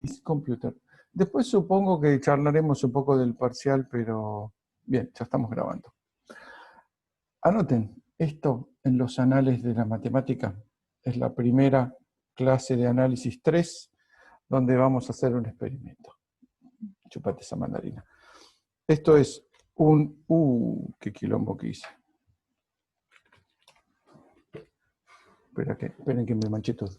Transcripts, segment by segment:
is computer. Después supongo que charlaremos un poco del parcial, pero bien, ya estamos grabando. Anoten, esto en los anales de la matemática es la primera clase de análisis 3, donde vamos a hacer un experimento. Chupate esa mandarina. Esto es un... qué quilombo que hice. Esperen que me manché todo.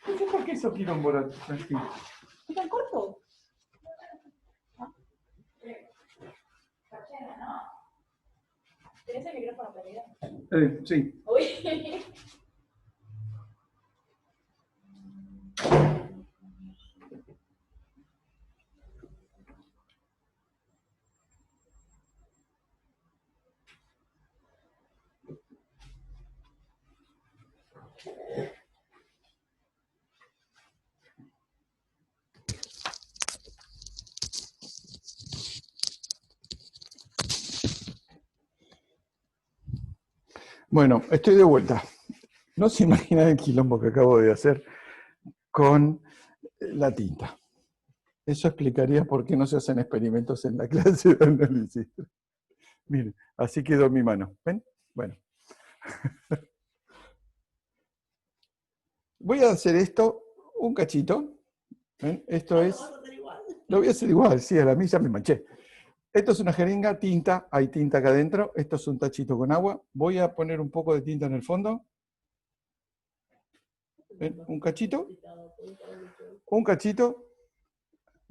No sé por qué eso quilombo así. ¿Es tan corto? ¿Tienes el micrófono prendido? Sí. Uy. Bueno, estoy de vuelta. No se imaginan el quilombo que acabo de hacer con la tinta. Eso explicaría por qué no se hacen experimentos en la clase de análisis. Miren, así quedó mi mano. ¿Ven? Bueno. Voy a hacer esto un cachito. ¿Ven? Esto es... Lo voy a hacer igual, sí, a la mí ya me manché. Esto es una jeringa, tinta, hay tinta acá adentro. Esto es un tachito con agua. Voy a poner un poco de tinta en el fondo. ¿Ven? Un cachito. Un cachito.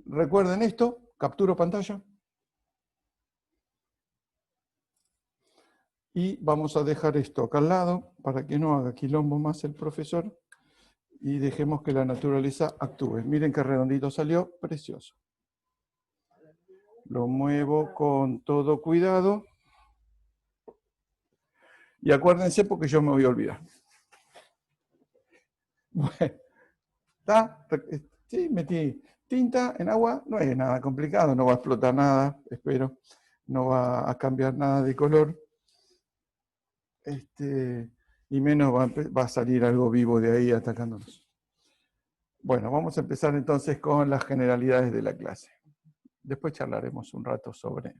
Recuerden esto, capturo pantalla. Y vamos a dejar esto acá al lado para que no haga quilombo más el profesor. Y dejemos que la naturaleza actúe. Miren qué redondito salió, precioso. Lo muevo con todo cuidado. Y acuérdense porque yo me voy a olvidar. Bueno, ¿está? Sí, metí tinta en agua, no es nada complicado, no va a explotar nada, espero. No va a cambiar nada de color. Y menos va a salir algo vivo de ahí atacándonos. Bueno, vamos a empezar entonces con las generalidades de la clase. Después charlaremos un rato sobre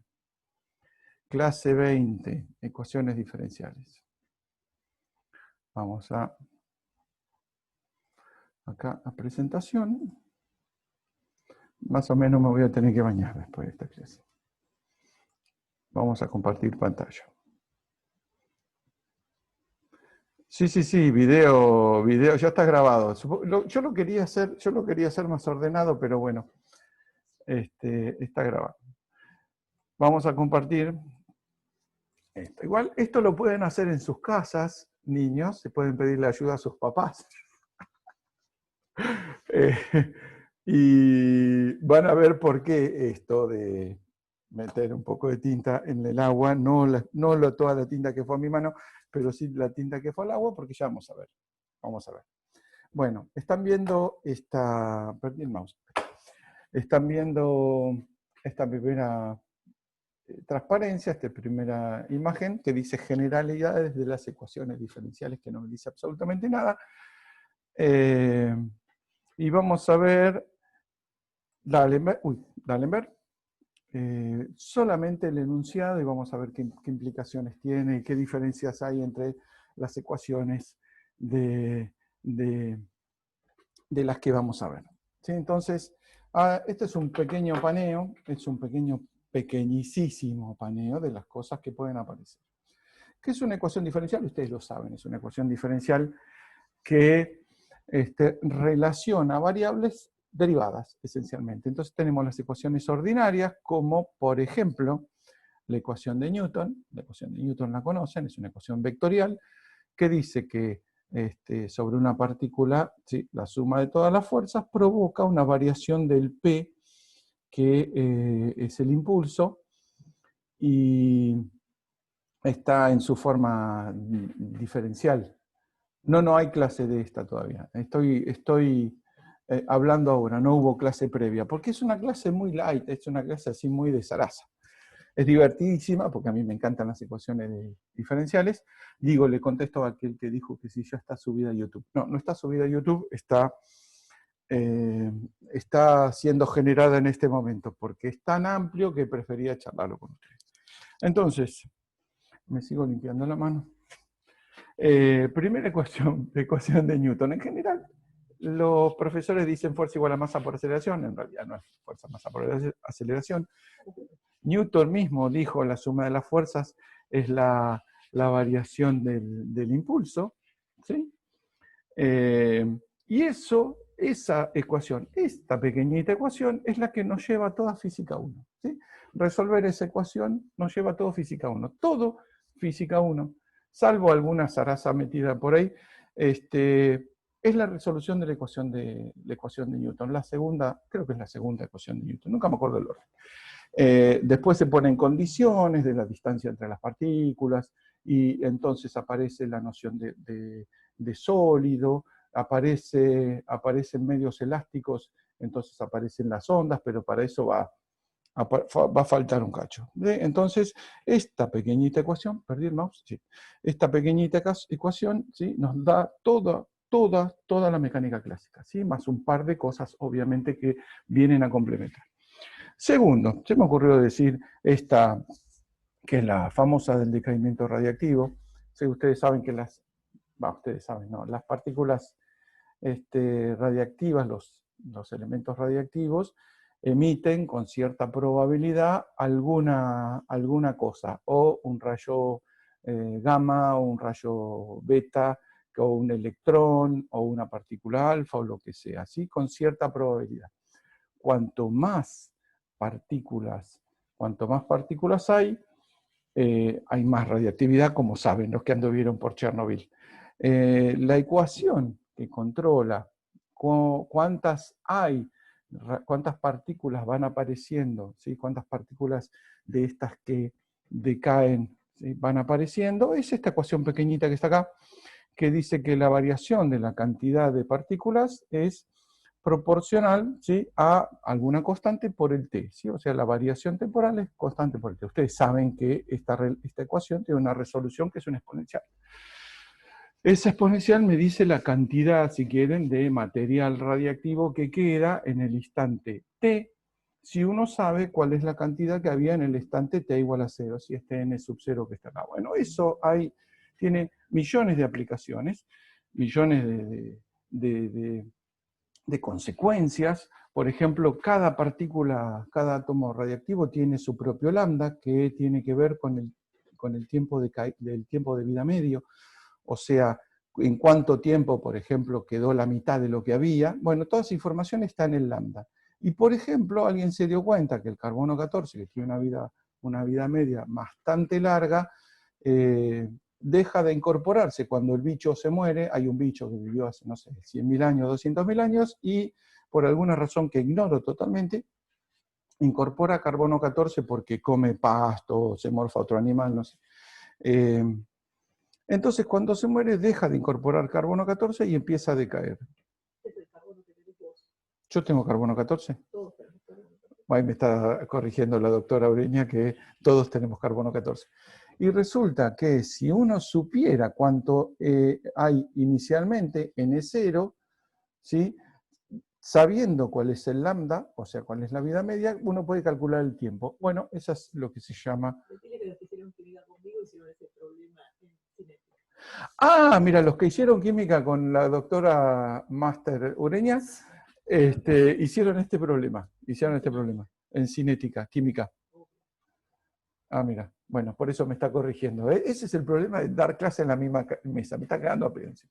clase 20, ecuaciones diferenciales. Vamos acá a presentación. Más o menos me voy a tener que bañar después de esta clase. Vamos a compartir pantalla. Sí, video, ya está grabado. Yo lo quería hacer más ordenado, pero bueno, está grabado. Vamos a compartir esto. Igual, esto lo pueden hacer en sus casas, niños, se pueden pedirle ayuda a sus papás. Y van a ver por qué esto de meter un poco de tinta en el agua, no toda la tinta que fue a mi mano, pero sí la tinta que fue al agua, porque ya vamos a ver. Vamos a ver. Bueno, están viendo perdí el mouse. Están viendo esta primera transparencia, esta primera imagen que dice generalidades de las ecuaciones diferenciales, que no me dice absolutamente nada. Y vamos a ver D'Alembert, solamente el enunciado y vamos a ver qué implicaciones tiene y qué diferencias hay entre las ecuaciones de las que vamos a ver. ¿Sí? Entonces, este es un pequeño paneo, es un pequeñísimo paneo de las cosas que pueden aparecer. ¿Qué es una ecuación diferencial? Ustedes lo saben, es una ecuación diferencial que relaciona variables derivadas, esencialmente. Entonces tenemos las ecuaciones ordinarias, como por ejemplo la ecuación de Newton. La ecuación de Newton la conocen, es una ecuación vectorial que dice que sobre una partícula, ¿sí?, la suma de todas las fuerzas provoca una variación del P, que es el impulso, y está en su forma diferencial. No hay clase de esta todavía. Estoy hablando ahora, no hubo clase previa, porque es una clase muy light, es una clase así muy de zaraza. Es divertidísima, porque a mí me encantan las ecuaciones diferenciales. Digo, le contesto a aquel que dijo que si ya está subida a YouTube. No, no está subida a YouTube, está siendo generada en este momento, porque es tan amplio que prefería charlarlo con ustedes. Entonces, me sigo limpiando la mano. Primera ecuación de Newton. En general, los profesores dicen fuerza igual a masa por aceleración, en realidad no es fuerza masa por aceleración. Newton mismo dijo la suma de las fuerzas es la variación del impulso, ¿sí? Y esa ecuación, esta pequeñita ecuación, es la que nos lleva a toda física 1. ¿Sí? Resolver esa ecuación nos lleva a todo física 1. Todo física 1, salvo alguna zaraza metida por ahí, es la resolución de la ecuación de Newton. La segunda, creo que es la segunda ecuación de Newton, nunca me acuerdo el orden. Después se ponen condiciones de la distancia entre las partículas, y entonces aparece la noción de sólido, aparecen medios elásticos, entonces aparecen las ondas, pero para eso va a faltar un cacho. Entonces, esta pequeñita ecuación, perdí el mouse, sí, esta pequeñita ecuación, ¿sí?, nos da toda la mecánica clásica, ¿sí?, más un par de cosas, obviamente, que vienen a complementar. Segundo, se me ocurrió decir esta, que es la famosa del decaimiento radiactivo. Sí, ustedes saben que las partículas radiactivas, los elementos radiactivos, emiten con cierta probabilidad alguna cosa, o un rayo gamma, o un rayo beta, o un electrón, o una partícula alfa, o lo que sea, ¿sí?, con cierta probabilidad. Cuanto más partículas hay más radiactividad, como saben los que anduvieron por Chernobyl. La ecuación que controla cuántas partículas van apareciendo, ¿sí?, cuántas partículas de estas que decaen, ¿sí?, van apareciendo, es esta ecuación pequeñita que está acá, que dice que la variación de la cantidad de partículas es proporcional, ¿sí?, a alguna constante por el t, ¿sí? O sea, la variación temporal es constante por el t. Ustedes saben que esta ecuación tiene una resolución que es una exponencial. Esa exponencial me dice la cantidad, si quieren, de material radiactivo que queda en el instante t, si uno sabe cuál es la cantidad que había en el instante t igual a 0, si es n sub 0 que está acá. Bueno, eso tiene millones de aplicaciones, millones de consecuencias. Por ejemplo, cada partícula, cada átomo radiactivo tiene su propio lambda, que tiene que ver con el tiempo de vida medio. O sea, en cuánto tiempo, por ejemplo, quedó la mitad de lo que había. Bueno, toda esa información está en el lambda. Y, por ejemplo, alguien se dio cuenta que el carbono 14, que tiene una vida media bastante larga, deja de incorporarse cuando el bicho se muere. Hay un bicho que vivió hace, no sé, 100.000 años, 200.000 años, y por alguna razón que ignoro totalmente, incorpora carbono 14 porque come pasto, se morfa otro animal, no sé. Entonces, cuando se muere, deja de incorporar carbono 14 y empieza a decaer. Es el carbono que tenés vos. ¿Yo tengo carbono 14? Todos tenemos carbono 14. Ahí me está corrigiendo la doctora Ureña que todos tenemos carbono 14. Y resulta que si uno supiera cuánto hay inicialmente N0, ¿sí?, sabiendo cuál es el lambda, o sea, cuál es la vida media, uno puede calcular el tiempo. Bueno, eso es lo que se llama... Decirle que los que hicieron química conmigo hicieron ese problema en cinética. Ah, mira, los que hicieron química con la doctora Máster Ureña hicieron este problema en cinética, química. Ah, mira, bueno, por eso me está corrigiendo. Ese es el problema de dar clase en la misma mesa, me está quedando a pedazo.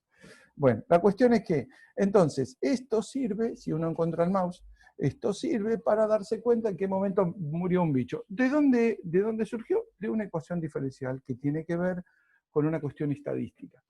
Bueno, la cuestión es que, entonces, esto sirve, si uno encuentra el mouse, esto sirve para darse cuenta en qué momento murió un bicho. ¿De dónde surgió? De una ecuación diferencial que tiene que ver con una cuestión estadística.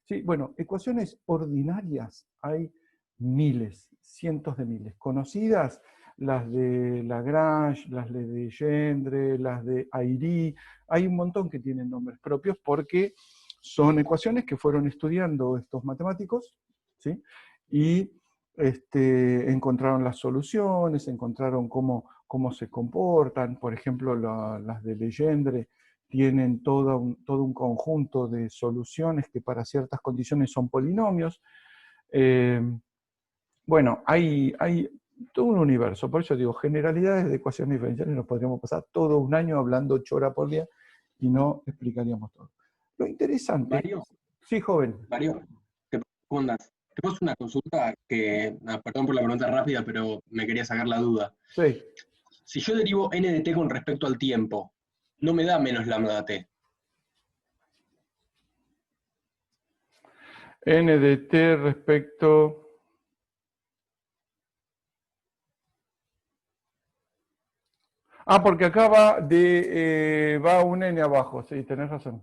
Sí, bueno, ecuaciones ordinarias hay miles, cientos de miles. Conocidas, las de Lagrange, las de Legendre, las de Airy, hay un montón que tienen nombres propios porque son ecuaciones que fueron estudiando estos matemáticos, ¿sí?, y encontraron las soluciones, encontraron cómo se comportan. Por ejemplo, las de Legendre tienen todo un conjunto de soluciones que para ciertas condiciones son polinomios. Bueno, hay todo un universo. Por eso digo, generalidades de ecuaciones diferenciales nos podríamos pasar todo un año hablando 8 horas por día y no explicaríamos todo. Lo interesante... Mario, Sí, joven. Mario, ¿cómo andás? Tenemos una consulta que, perdón por la pregunta rápida, pero me quería sacar la duda. Sí. Si yo derivo n de t con respecto al tiempo, no me da menos lambda t. N de t respecto... Ah, porque acá va un n abajo, sí, tenés razón.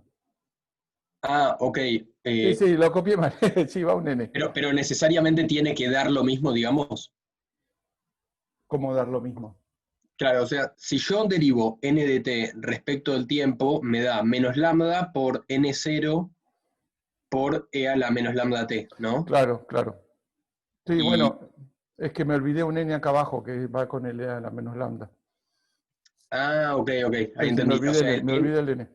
Ah, ok. Sí, lo copié mal, sí, va un n. Pero necesariamente tiene que dar lo mismo, digamos. ¿Cómo dar lo mismo? Claro, o sea, si yo derivo n de t respecto del tiempo, me da menos lambda por n0 por e a la menos lambda t, ¿no? Claro, claro. Sí, Y, bueno, es que me olvidé un n acá abajo que va con el a la menos lambda. ok, ahí Sí, me entendí. O sea, olvidé el n.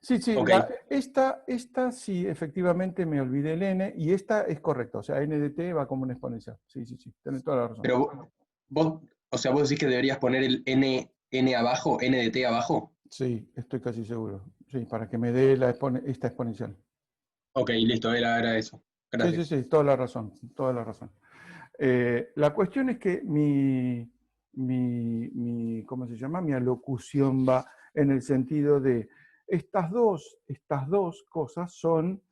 Sí, ok, esta sí, efectivamente me olvidé el n, y esta es correcta, o sea, n de t va como una exponencial. Sí, tenés toda la razón. pero vos, o sea, vos decís que deberías poner el n abajo, n de t abajo. Sí, estoy casi seguro. Sí, para que me dé esta exponencial. Ok, listo, era eso. Gracias. Sí, toda la razón, toda la razón. La cuestión es que ¿cómo se llama? Mi alocución va en el sentido de estas dos cosas son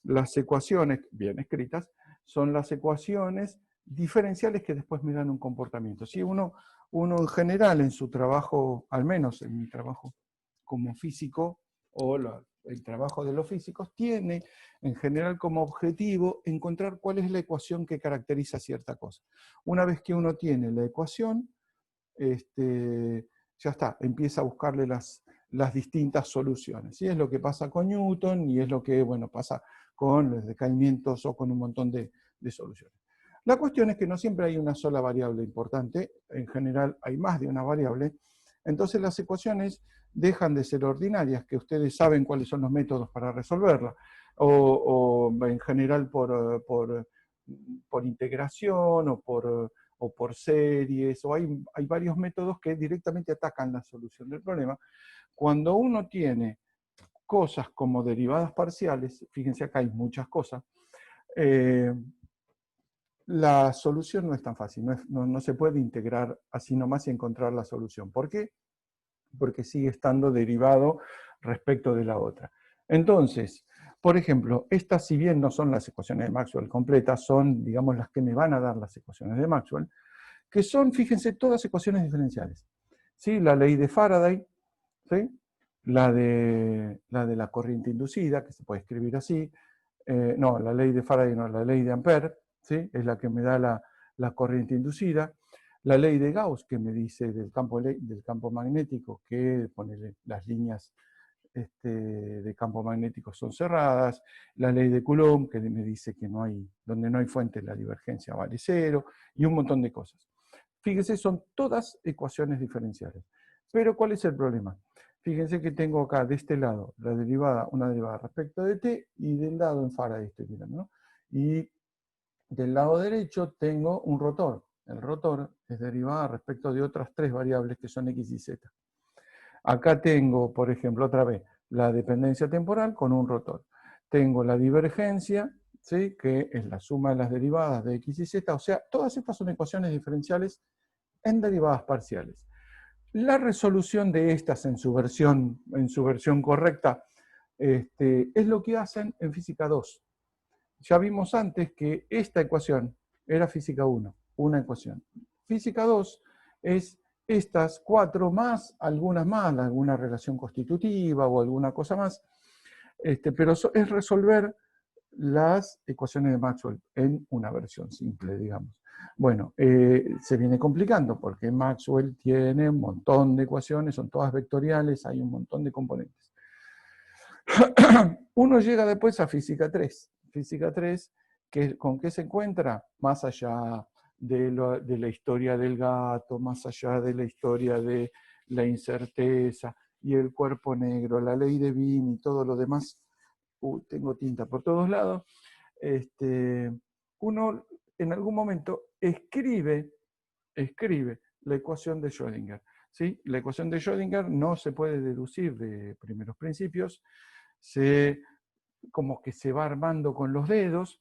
las ecuaciones, bien escritas, son las ecuaciones diferenciales que después me dan un comportamiento. Si uno en general en su trabajo, al menos en mi trabajo como físico, o el trabajo de los físicos, tiene en general como objetivo encontrar cuál es la ecuación que caracteriza cierta cosa. Una vez que uno tiene la ecuación, ya está, empieza a buscarle las distintas soluciones. Y es lo que pasa con Newton y es lo que pasa con los decaimientos o con un montón de soluciones. La cuestión es que no siempre hay una sola variable importante, en general hay más de una variable, entonces las ecuaciones dejan de ser ordinarias, que ustedes saben cuáles son los métodos para resolverla, o en general por integración o por series, o hay varios métodos que directamente atacan la solución del problema. Cuando uno tiene cosas como derivadas parciales, fíjense acá hay muchas cosas, la solución no es tan fácil, no se puede integrar así nomás y encontrar la solución. ¿Por qué? Porque sigue estando derivado respecto de la otra. Entonces, por ejemplo, estas, si bien no son las ecuaciones de Maxwell completas, son, digamos, las que me van a dar las ecuaciones de Maxwell, que son, fíjense, todas ecuaciones diferenciales. ¿Sí? La ley de Faraday, ¿sí? la de la corriente inducida, que se puede escribir así, no, la ley de Faraday no, la ley de Ampère, ¿sí? Es la que me da la corriente inducida. La ley de Gauss, que me dice del campo magnético, que pone las líneas de campo magnético son cerradas. La ley de Coulomb, que me dice que donde no hay fuente la divergencia vale cero, y un montón de cosas. Fíjense, son todas ecuaciones diferenciales. Pero ¿cuál es el problema? Fíjense que tengo acá de este lado una derivada respecto de t, y del lado en Faraday estoy mirando, ¿no? Y del lado derecho tengo un rotor. El rotor es derivada respecto de otras tres variables que son x y z. Acá tengo, por ejemplo, otra vez, la dependencia temporal con un rotor. Tengo la divergencia, ¿sí? Que es la suma de las derivadas de x y z. O sea, todas estas son ecuaciones diferenciales en derivadas parciales. La resolución de estas en su versión correcta es lo que hacen en física 2. Ya vimos antes que esta ecuación era física 1, una ecuación. Física 2 es estas 4 más algunas más, alguna relación constitutiva o alguna cosa más, pero es resolver las ecuaciones de Maxwell en una versión simple, digamos. Bueno, se viene complicando porque Maxwell tiene un montón de ecuaciones, son todas vectoriales, hay un montón de componentes. Uno llega después a física 3. Física 3 ¿Con qué se encuentra? Más allá de la historia del gato, más allá de la historia de la incerteza y el cuerpo negro, la ley de Wien y todo lo demás. Tengo tinta por todos lados. Uno en algún momento escribe la ecuación de Schrödinger. ¿Sí? La ecuación de Schrödinger no se puede deducir de primeros principios, como que se va armando con los dedos,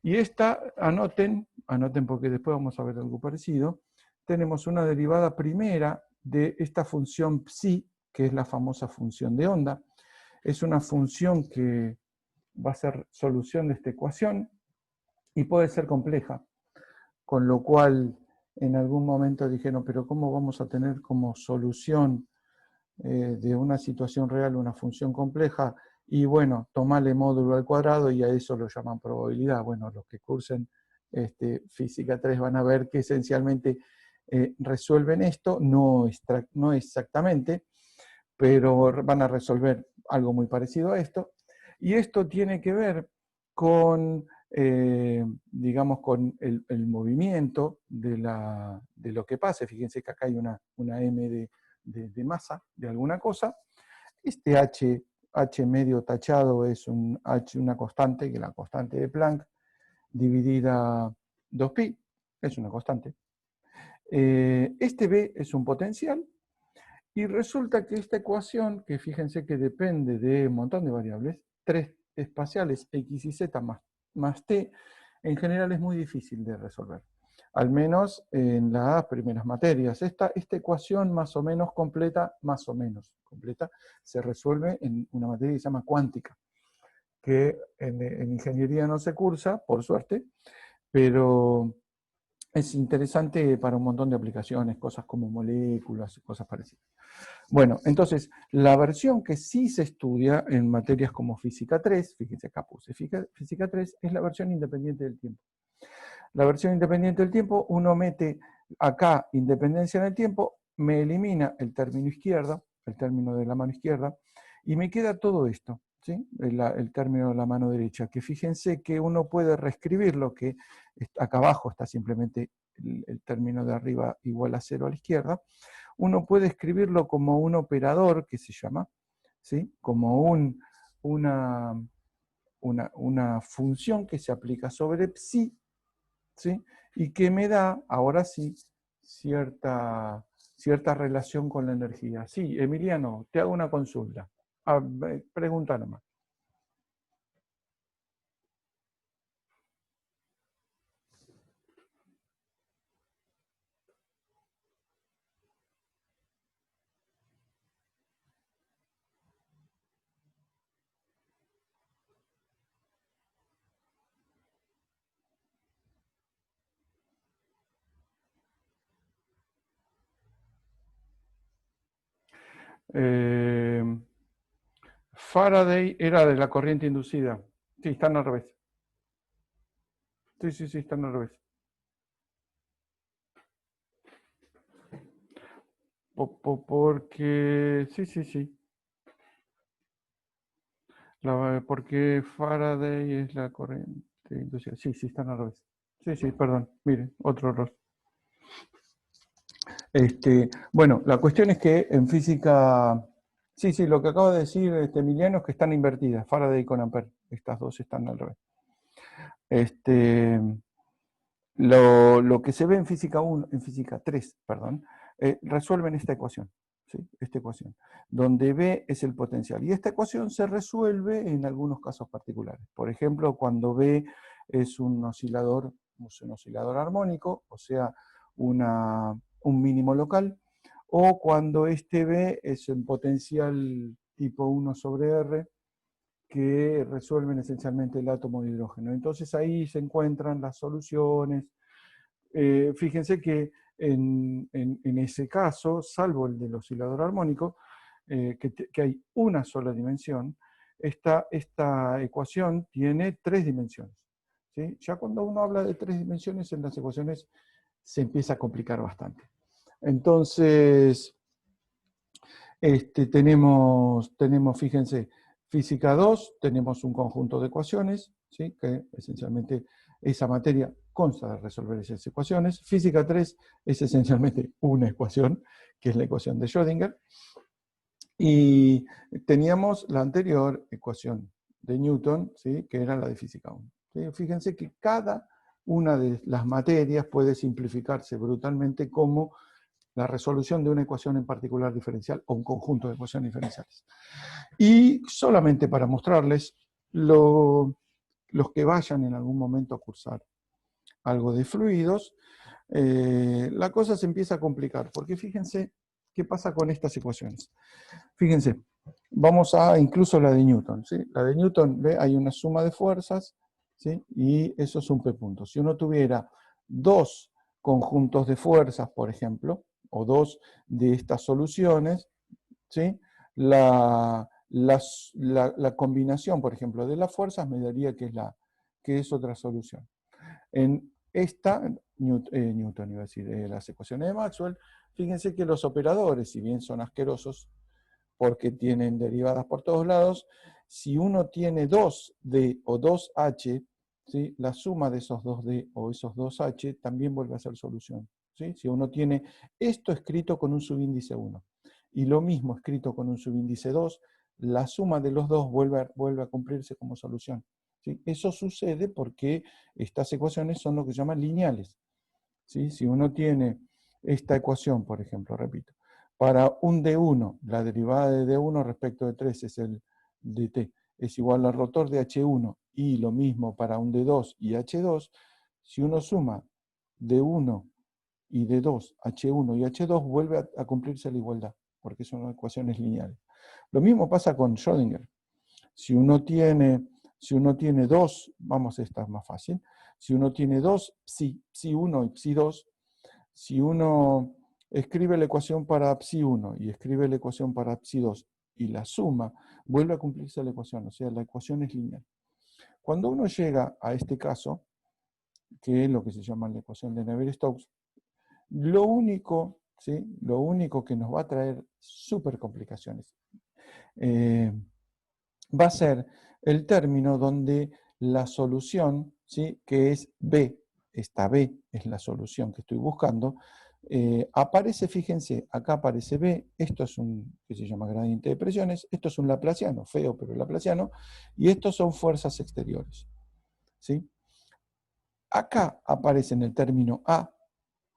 y esta, anoten porque después vamos a ver algo parecido, tenemos una derivada primera de esta función psi, que es la famosa función de onda. Es una función que va a ser solución de esta ecuación y puede ser compleja, con lo cual en algún momento dijeron, pero ¿cómo vamos a tener como solución de una situación real una función compleja? Y bueno, tomale módulo al cuadrado y a eso lo llaman probabilidad. Bueno, los que cursen física 3 van a ver que esencialmente resuelven esto, no exactamente, pero van a resolver algo muy parecido a esto. Y esto tiene que ver con, digamos, con el movimiento de lo que pase. Fíjense que acá hay una m de masa de alguna cosa. Este h medio tachado es una constante, que es la constante de Planck, dividida 2pi, es una constante. Este b es un potencial, y resulta que esta ecuación, que fíjense que depende de un montón de variables, 3 espaciales, x y z más t, en general es muy difícil de resolver. Al menos en las primeras materias. Esta ecuación más o menos completa, se resuelve en una materia que se llama cuántica, que en ingeniería no se cursa, por suerte, pero es interesante para un montón de aplicaciones, cosas como moléculas, cosas parecidas. Bueno, entonces, la versión que sí se estudia en materias como física 3, fíjense acá puse física 3, es la versión independiente del tiempo. La versión independiente del tiempo, uno mete acá independencia en el tiempo, me elimina el término izquierda, el término de la mano izquierda, y me queda todo esto, ¿sí? El término de la mano derecha, que fíjense que uno puede reescribirlo, que acá abajo está simplemente el término de arriba igual a 0 a la izquierda. Uno puede escribirlo como un operador que se llama, ¿sí? Como una función que se aplica sobre psi, ¿sí? Y que me da, ahora sí, cierta relación con la energía. Sí, Emiliano, te hago una consulta. Pregunta nomás. Faraday era de la corriente inducida. Sí, están al revés. Sí, están al revés. Porque, sí. Porque Faraday es la corriente inducida. Sí, están al revés. Sí, perdón. Miren, otro error. Bueno, la cuestión es que en física... Sí, lo que acaba de decir Emiliano es que están invertidas, Faraday con Ampère. Estas dos están al revés. Lo que se ve en física 1, en física 3, perdón, resuelven esta ecuación, ¿sí? Esta ecuación, donde B es el potencial. Y esta ecuación se resuelve en algunos casos particulares. Por ejemplo, cuando B es un oscilador armónico, o sea, un mínimo local, o cuando este B es un potencial tipo 1 sobre R, que resuelven esencialmente el átomo de hidrógeno. Entonces ahí se encuentran las soluciones. Fíjense que en ese caso, salvo el del oscilador armónico, que hay una sola dimensión, esta ecuación tiene 3 dimensiones. ¿Sí? Ya cuando uno habla de 3 dimensiones en las ecuaciones se empieza a complicar bastante. Entonces, tenemos, fíjense, física 2, tenemos un conjunto de ecuaciones, ¿sí? Que esencialmente esa materia consta de resolver esas ecuaciones. Física 3 es esencialmente una ecuación, que es la ecuación de Schrödinger. Y teníamos la anterior ecuación de Newton, ¿sí? Que era la de física 1. ¿Sí? Fíjense que cada una de las materias puede simplificarse brutalmente como la resolución de una ecuación en particular diferencial o un conjunto de ecuaciones diferenciales. Y solamente para mostrarles, los que vayan en algún momento a cursar algo de fluidos, la cosa se empieza a complicar, porque fíjense qué pasa con estas ecuaciones. Fíjense, vamos a incluso la de Newton, ¿sí? La de Newton, ¿ve? Hay una suma de fuerzas, ¿sí? Y eso es un P punto. Si uno tuviera dos conjuntos de fuerzas, por ejemplo, o dos de estas soluciones, ¿sí? La combinación, por ejemplo, de las fuerzas me daría que es otra solución. En esta, Newton iba a decir, las ecuaciones de Maxwell, fíjense que los operadores, si bien son asquerosos, porque tienen derivadas por todos lados, si uno tiene 2D o 2H, ¿sí? La suma de esos 2D o esos 2H también vuelve a ser solución. ¿Sí? Si uno tiene esto escrito con un subíndice 1 y lo mismo escrito con un subíndice 2, la suma de los dos vuelve a cumplirse como solución. ¿Sí? Eso sucede porque estas ecuaciones son lo que se llaman lineales. ¿Sí? Si uno tiene esta ecuación, por ejemplo, repito, para un D1, la derivada de D1 respecto de 3 es el dt, es igual al rotor de H1, y lo mismo para un D2 y H2, si uno suma D1 y D2, H1 y H2, vuelve a cumplirse la igualdad, porque son ecuaciones lineales. Lo mismo pasa con Schrödinger. Si uno tiene dos, vamos, esta es más fácil, si uno tiene dos psi1 y psi2, si uno escribe la ecuación para psi1 y escribe la ecuación para psi2 y la suma, vuelve a cumplirse la ecuación, o sea, la ecuación es lineal. Cuando uno llega a este caso, que es lo que se llama la ecuación de Navier-Stokes, lo único que nos va a traer súper complicaciones va a ser el término donde la solución, ¿sí? Que es B, esta B es la solución que estoy buscando, aparece, fíjense, acá aparece B, esto es un, que se llama gradiente de presiones, esto es un laplaciano, feo pero laplaciano, y estos son fuerzas exteriores. ¿Sí? Acá aparece en el término A,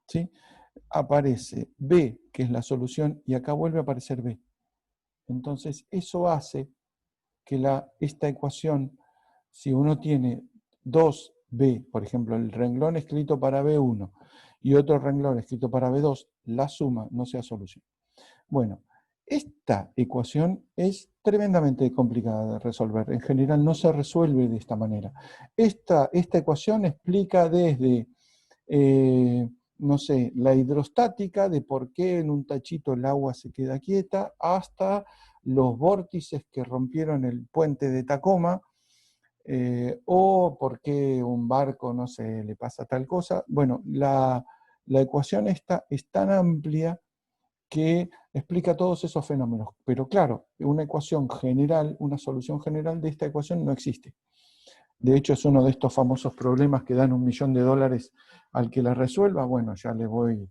¿sí? Aparece B, que es la solución, y acá vuelve a aparecer B. Entonces, eso hace que esta ecuación, si uno tiene 2B, por ejemplo, el renglón escrito para B1 y otro renglón escrito para B2, la suma no sea solución. Bueno, esta ecuación es tremendamente complicada de resolver. En general no se resuelve de esta manera. Esta ecuación explica desde, no sé, la hidrostática, de por qué en un tachito el agua se queda quieta, hasta los vórtices que rompieron el puente de Tacoma, o por qué un barco, no sé, le pasa tal cosa. Bueno, la ecuación esta es tan amplia que explica todos esos fenómenos. Pero claro, una ecuación general, una solución general de esta ecuación no existe. De hecho, es uno de estos famosos problemas que dan $1 millón al que la resuelva. Bueno, ya le voy...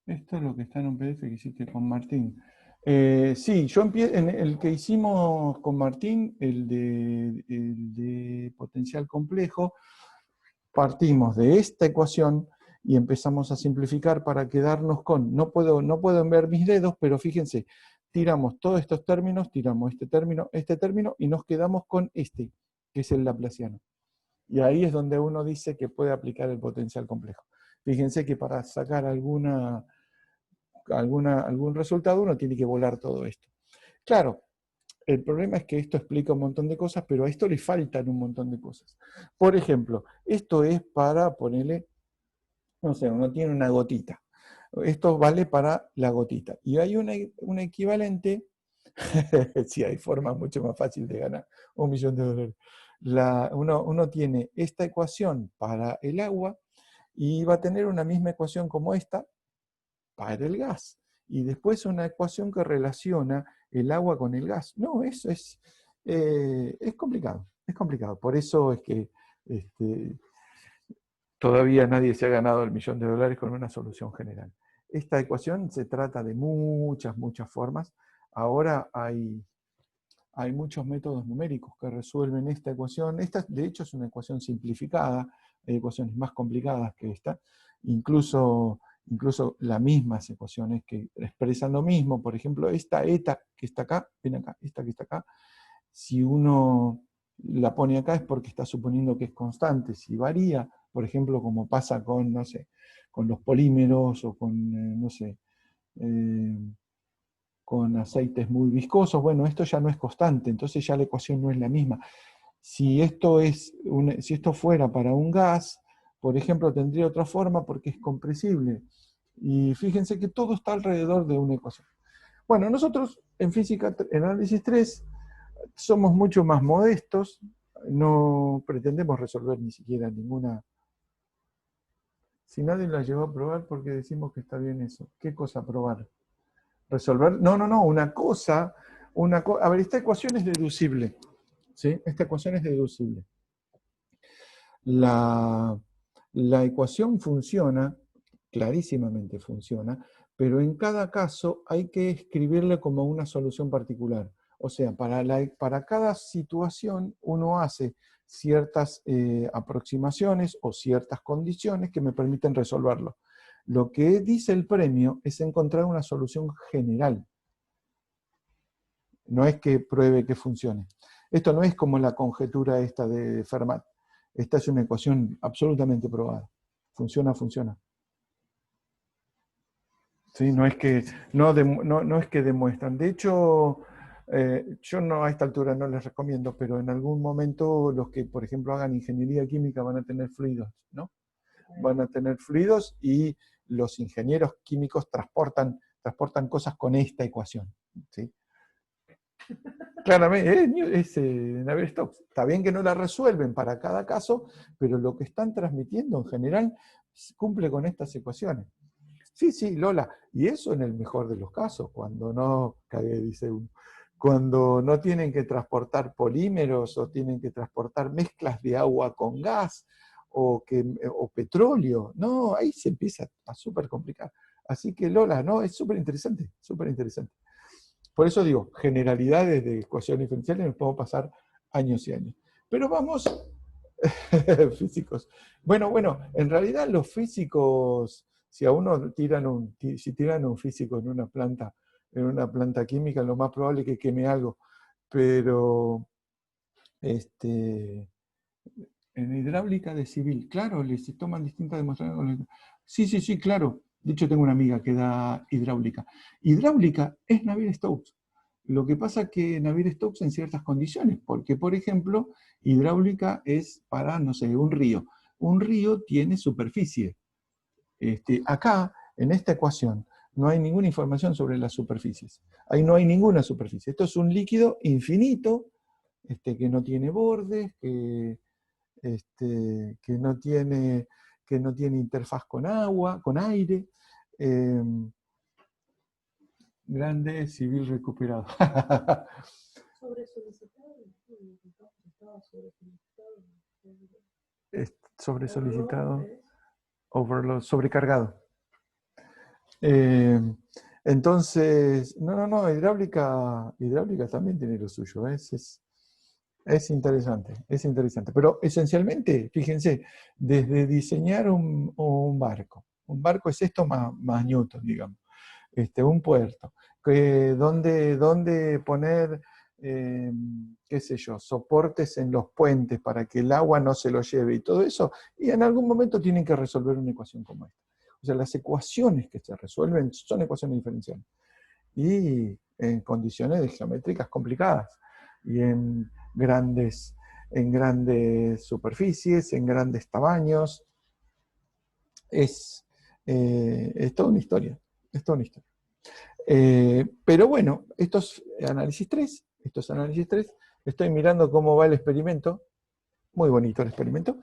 Esto es lo que está en un PDF que hiciste con Martín. Sí, yo en el que hicimos con Martín, el de potencial complejo, partimos de esta ecuación y empezamos a simplificar para quedarnos con, no puedo ver mis dedos, pero fíjense, tiramos todos estos términos, tiramos este término, y nos quedamos con este, que es el laplaciano. Y ahí es donde uno dice que puede aplicar el potencial complejo. Fíjense que para sacar algún resultado uno tiene que volar todo esto. Claro, el problema es que esto explica un montón de cosas, pero a esto le faltan un montón de cosas. Por ejemplo, esto es para ponerle, no sé, uno tiene una gotita. Esto vale para la gotita. Y hay un equivalente, sí, hay formas mucho más fáciles de ganar $1 millón. Uno tiene esta ecuación para el agua y va a tener una misma ecuación como esta para el gas. Y después una ecuación que relaciona el agua con el gas. No, eso es Es complicado, es complicado. Por eso es que todavía nadie se ha ganado el $1.000.000 con una solución general. Esta ecuación se trata de muchas formas. Ahora hay muchos métodos numéricos que resuelven esta ecuación. Esta, de hecho, es una ecuación simplificada. Hay ecuaciones más complicadas que esta. Incluso las mismas ecuaciones que expresan lo mismo. Por ejemplo, esta eta que está acá, ven acá, esta que está acá, si uno la pone acá es porque está suponiendo que es constante. Si varía, por ejemplo, como pasa con, no sé, con los polímeros o con, no sé, con aceites muy viscosos, bueno, esto ya no es constante, entonces ya la ecuación no es la misma. Si esto fuera para un gas, por ejemplo, tendría otra forma porque es compresible. Y fíjense que todo está alrededor de una ecuación. Bueno, nosotros en física, en análisis 3, somos mucho más modestos, no pretendemos resolver ni siquiera ninguna. Si nadie la llegó a probar, porque decimos que está bien eso. ¿Qué cosa probar? ¿Resolver? No, una cosa. A ver, esta ecuación es deducible. ¿Sí? Esta ecuación es deducible. La ecuación funciona, clarísimamente funciona, pero en cada caso hay que escribirle como una solución particular. O sea, para cada situación uno hace ciertas aproximaciones o ciertas condiciones que me permiten resolverlo. Lo que dice el premio es encontrar una solución general. No es que pruebe que funcione. Esto no es como la conjetura esta de Fermat. Esta es una ecuación absolutamente probada. Funciona. ¿Sí? No es que demuestran. De hecho, yo no a esta altura no les recomiendo, pero en algún momento los que, por ejemplo, hagan ingeniería química van a tener fluidos, ¿no? Van a tener fluidos y los ingenieros químicos transportan cosas con esta ecuación. ¿Sí? Claramente, es Navier-Stokes. Está bien que no la resuelven para cada caso, pero lo que están transmitiendo en general cumple con estas ecuaciones. Sí, Lola, y eso en el mejor de los casos, cuando no, dice uno, cuando no tienen que transportar polímeros o tienen que transportar mezclas de agua con gas o petróleo, no, ahí se empieza a súper complicar. Así que Lola, no, es súper interesante, súper interesante. Por eso digo, generalidades de ecuaciones diferenciales nos podemos pasar años y años. Pero vamos, físicos. Bueno, en realidad los físicos, si a uno tiran un físico en una planta química, lo más probable es que queme algo. Pero en hidráulica de civil, claro, les toman distintas demostraciones. Sí, claro. De hecho, tengo una amiga que da hidráulica. Hidráulica es Navier-Stokes. Lo que pasa es que Navier-Stokes en ciertas condiciones, porque, por ejemplo, hidráulica es para, no sé, un río. Un río tiene superficie. Acá, en esta ecuación, no hay ninguna información sobre las superficies. Ahí no hay ninguna superficie. Esto es un líquido infinito, que no tiene bordes, que no tiene interfaz con agua, con aire. Grande civil recuperado. Sobre solicitado, estaba Sobre solicitado, overload, sobrecargado. Entonces, no, hidráulica también tiene lo suyo. Es interesante. Pero esencialmente, fíjense, desde diseñar un barco es esto más Newton, digamos. Un puerto, donde poner, qué sé yo, soportes en los puentes para que el agua no se lo lleve y todo eso, y en algún momento tienen que resolver una ecuación como esta. O sea, las ecuaciones que se resuelven son ecuaciones diferenciales. Y en condiciones geométricas complicadas, y en grandes superficies, en grandes tamaños. Es toda una historia. Pero bueno, esto es análisis 3. Estoy mirando cómo va el experimento. Muy bonito el experimento.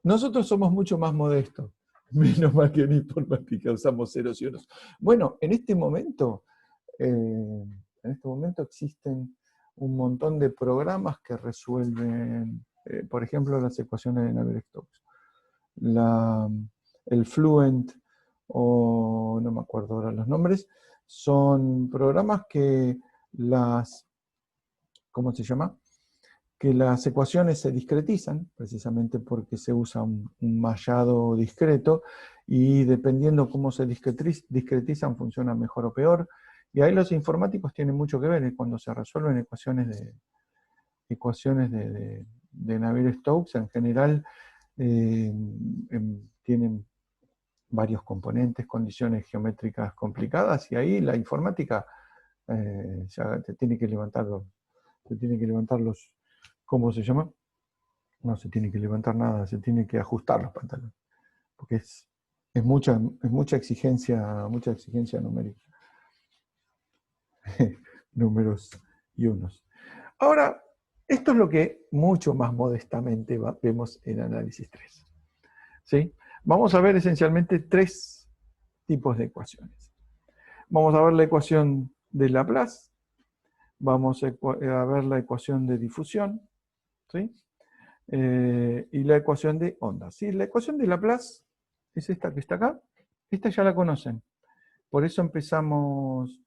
Nosotros somos mucho más modestos. Menos mal que en informática usamos ceros y unos. Bueno, en este momento existen un montón de programas que resuelven, por ejemplo, las ecuaciones de Navier-Stokes. El Fluent, o no me acuerdo ahora los nombres, son programas que ¿cómo se llama? Que las ecuaciones se discretizan, precisamente porque se usa un mallado discreto, y dependiendo cómo se discretizan, funcionan mejor o peor. Y ahí los informáticos tienen mucho que ver cuando se resuelven ecuaciones de Navier-Stokes. En general tienen varios componentes, condiciones geométricas complicadas, y ahí la informática ya te tiene que levantar los, ¿cómo se llama? No se tiene que levantar nada, se tiene que ajustar los pantalones, porque es mucha exigencia numérica. Números y unos. Ahora, esto es lo que mucho más modestamente vemos en análisis 3. ¿Sí? Vamos a ver esencialmente 3 tipos de ecuaciones. Vamos a ver la ecuación de Laplace, vamos a ver la ecuación de difusión, ¿sí? Y la ecuación de ondas. ¿Sí? La ecuación de Laplace es esta que está acá. Esta ya la conocen. Por eso empezamos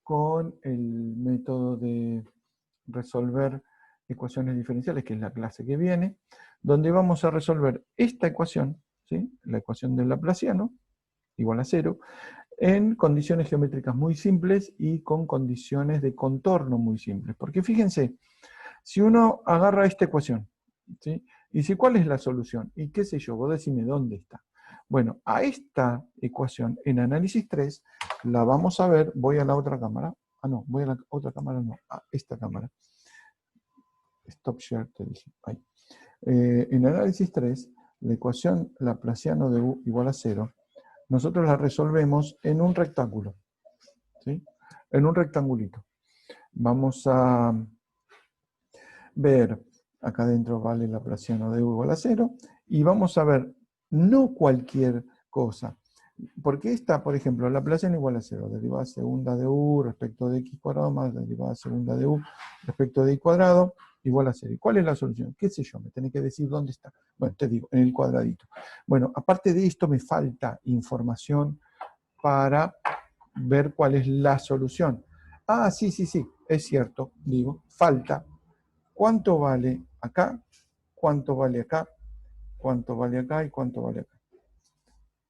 con el método de resolver ecuaciones diferenciales, que es la clase que viene, donde vamos a resolver esta ecuación, ¿sí? La ecuación del laplaciano, igual a 0, en condiciones geométricas muy simples y con condiciones de contorno muy simples. Porque fíjense, si uno agarra esta ecuación, ¿sí? Y dice, ¿cuál es la solución? Y qué sé yo, vos decime dónde está. Bueno, a esta ecuación en análisis 3 la vamos a ver, voy a la otra cámara, no, voy a la otra cámara, no, a esta cámara. Stop share, te dije, ahí. En análisis 3, la ecuación laplaciano de u igual a 0, nosotros la resolvemos en un rectángulo, ¿sí? En un rectangulito. Vamos a ver, acá adentro vale laplaciano de u igual a 0, y vamos a ver no cualquier cosa, porque esta, por ejemplo, laplaciano igual a 0, derivada segunda de u respecto de x cuadrado más derivada segunda de u respecto de y cuadrado, igual a 0. ¿Y cuál es la solución? ¿Qué sé yo? Me tenés que decir dónde está. Bueno, te digo, en el cuadradito. Bueno, aparte de esto me falta información para ver cuál es la solución. Ah, sí, es cierto, digo, falta. ¿Cuánto vale acá? ¿Cuánto vale acá? ¿Cuánto vale acá? ¿Y cuánto vale acá?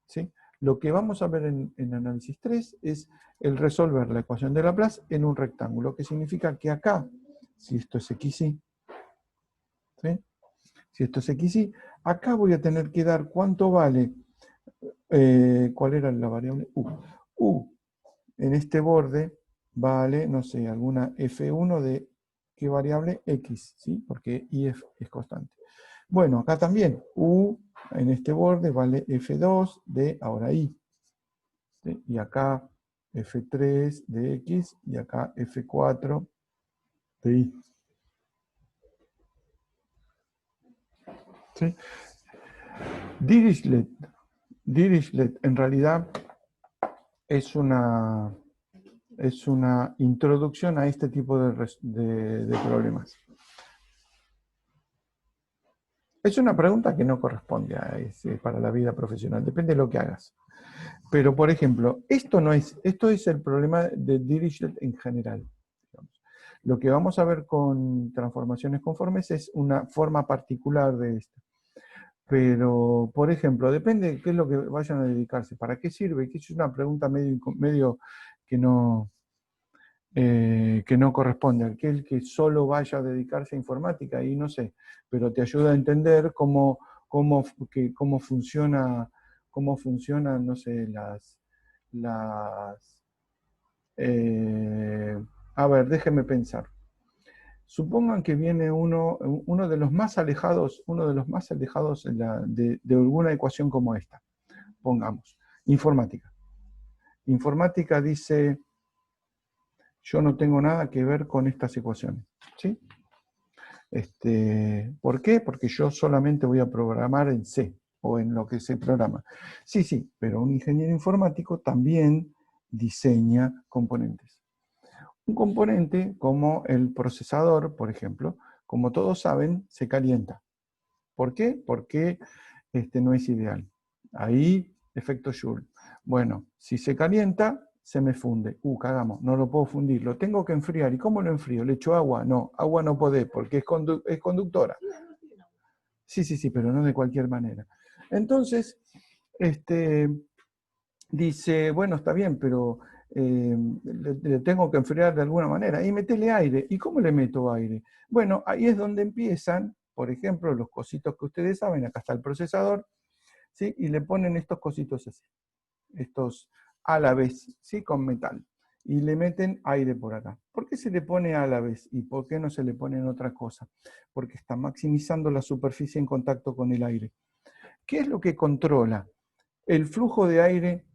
¿Sí? Lo que vamos a ver en análisis 3 es el resolver la ecuación de Laplace en un rectángulo, que significa que acá, si esto es xy, ¿sí? Si esto es xy, acá voy a tener que dar cuánto vale, ¿cuál era la variable? U. U en este borde vale, no sé, alguna f1 de ¿qué variable? X, ¿sí? Porque y es constante. Bueno, acá también, U en este borde vale f2 de ahora y. ¿Sí? Y acá f3 de x y acá f4 de y. ¿Sí? Dirichlet en realidad es una introducción a este tipo de problemas. Es una pregunta que no corresponde para la vida profesional, depende de lo que hagas. Pero, por ejemplo, esto es el problema de Dirichlet en general. Digamos. Lo que vamos a ver con transformaciones conformes es una forma particular de esto. Pero, por ejemplo, depende de qué es lo que vayan a dedicarse, para qué sirve, que es una pregunta medio que no corresponde. Aquel que solo vaya a dedicarse a informática, y no sé, pero te ayuda a entender cómo funciona, no sé, a ver, déjenme pensar. Supongan que viene uno de los más alejados, de alguna ecuación como esta. Pongamos, informática. Informática dice, yo no tengo nada que ver con estas ecuaciones. ¿Sí? ¿Por qué? Porque yo solamente voy a programar en C, o en lo que se programa. Sí, pero un ingeniero informático también diseña componentes. Un componente como el procesador, por ejemplo, como todos saben, se calienta. ¿Por qué? Porque no es ideal. Ahí, efecto Joule. Bueno, si se calienta, se me funde. Cagamos, no lo puedo fundir, lo tengo que enfriar. ¿Y cómo lo enfrío? ¿Le echo agua? No, agua no podés porque es conductora. Sí, pero no de cualquier manera. Entonces, dice, bueno, está bien, pero le tengo que enfriar de alguna manera. Y metele aire. ¿Y cómo le meto aire? Bueno, ahí es donde empiezan, por ejemplo, los cositos que ustedes saben. Acá está el procesador, ¿sí? Y le ponen estos cositos así, estos álabes, ¿sí? Con metal. Y le meten aire por acá. ¿Por qué se le pone álabes y por qué no se le pone en otra cosa? Porque está maximizando la superficie en contacto con el aire. ¿Qué es lo que controla? El flujo de aire.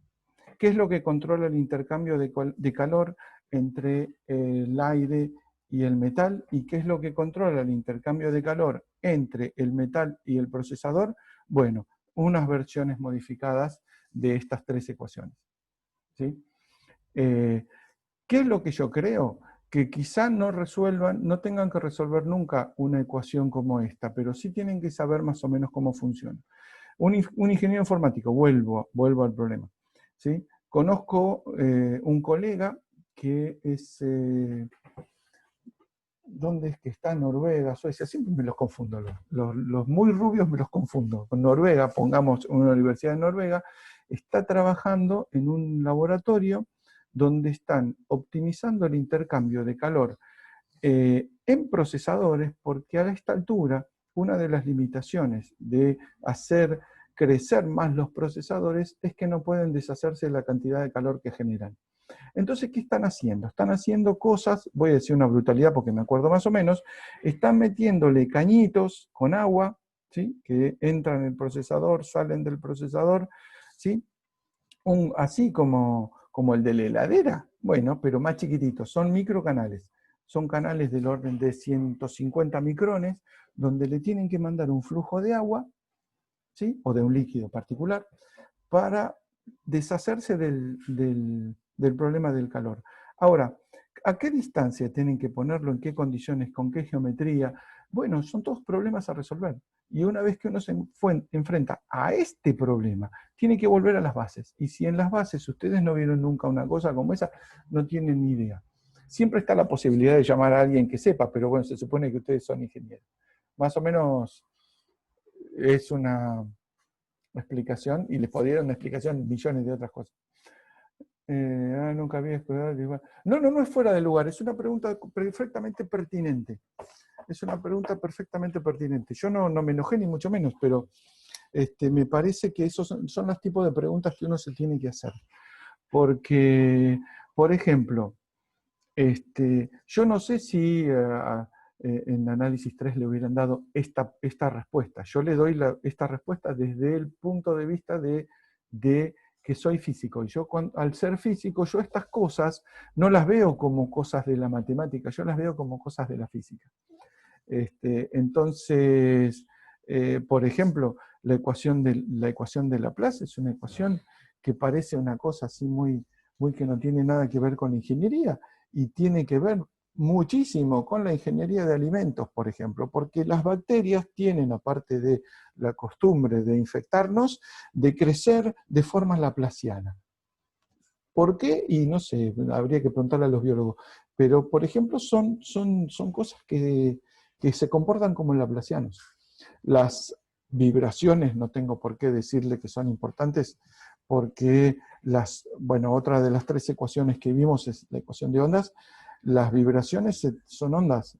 ¿Qué es lo que controla el intercambio de calor entre el aire y el metal? ¿Y qué es lo que controla el intercambio de calor entre el metal y el procesador? Bueno, unas versiones modificadas de estas tres ecuaciones. ¿Sí? ¿Qué es lo que yo creo? Que quizá no tengan que resolver nunca una ecuación como esta, pero sí tienen que saber más o menos cómo funciona. Un ingeniero informático, vuelvo al problema, ¿sí? Conozco un colega que es, ¿dónde es que está? Noruega, Suecia, siempre me los confundo, los muy rubios me los confundo. Con Noruega, pongamos una universidad de Noruega, está trabajando en un laboratorio donde están optimizando el intercambio de calor en procesadores, porque a esta altura una de las limitaciones de hacer crecer más los procesadores es que no pueden deshacerse de la cantidad de calor que generan. Entonces, ¿qué están haciendo? Están haciendo cosas, voy a decir una brutalidad porque me acuerdo más o menos, están metiéndole cañitos con agua, ¿sí? Que entran en el procesador, salen del procesador, ¿sí? Así como el de la heladera, bueno, pero más chiquititos, son microcanales. Son canales del orden de 150 micrones, donde le tienen que mandar un flujo de agua, ¿sí? O de un líquido particular, para deshacerse del problema del calor. Ahora, ¿a qué distancia tienen que ponerlo? ¿En qué condiciones? ¿Con qué geometría? Bueno, son todos problemas a resolver. Y una vez que uno se enfrenta a este problema, tiene que volver a las bases. Y si en las bases ustedes no vieron nunca una cosa como esa, no tienen ni idea. Siempre está la posibilidad de llamar a alguien que sepa, pero bueno, se supone que ustedes son ingenieros. Más o menos es una explicación, y les podría dar una explicación millones de otras cosas. Nunca había escuchado igual. No es fuera de lugar, es una pregunta perfectamente pertinente. Es una pregunta perfectamente pertinente. Yo no me enojé ni mucho menos, pero me parece que esos son los tipos de preguntas que uno se tiene que hacer. Porque, por ejemplo, yo no sé si en análisis 3 le hubieran dado esta respuesta. Yo le doy esta respuesta desde el punto de vista de que soy físico. Y yo, al ser físico, yo estas cosas no las veo como cosas de la matemática, yo las veo como cosas de la física. Entonces, por ejemplo, la ecuación de Laplace es una ecuación que parece una cosa así muy que no tiene nada que ver con la ingeniería, y tiene que ver muchísimo con la ingeniería de alimentos, por ejemplo, porque las bacterias tienen, aparte de la costumbre de infectarnos, de crecer de forma laplaciana. ¿Por qué? Y no sé, habría que preguntarle a los biólogos, pero por ejemplo son cosas que se comportan como laplacianos. Las vibraciones, no tengo por qué decirle que son importantes, porque otra de las tres ecuaciones que vimos es la ecuación de ondas. Las vibraciones son ondas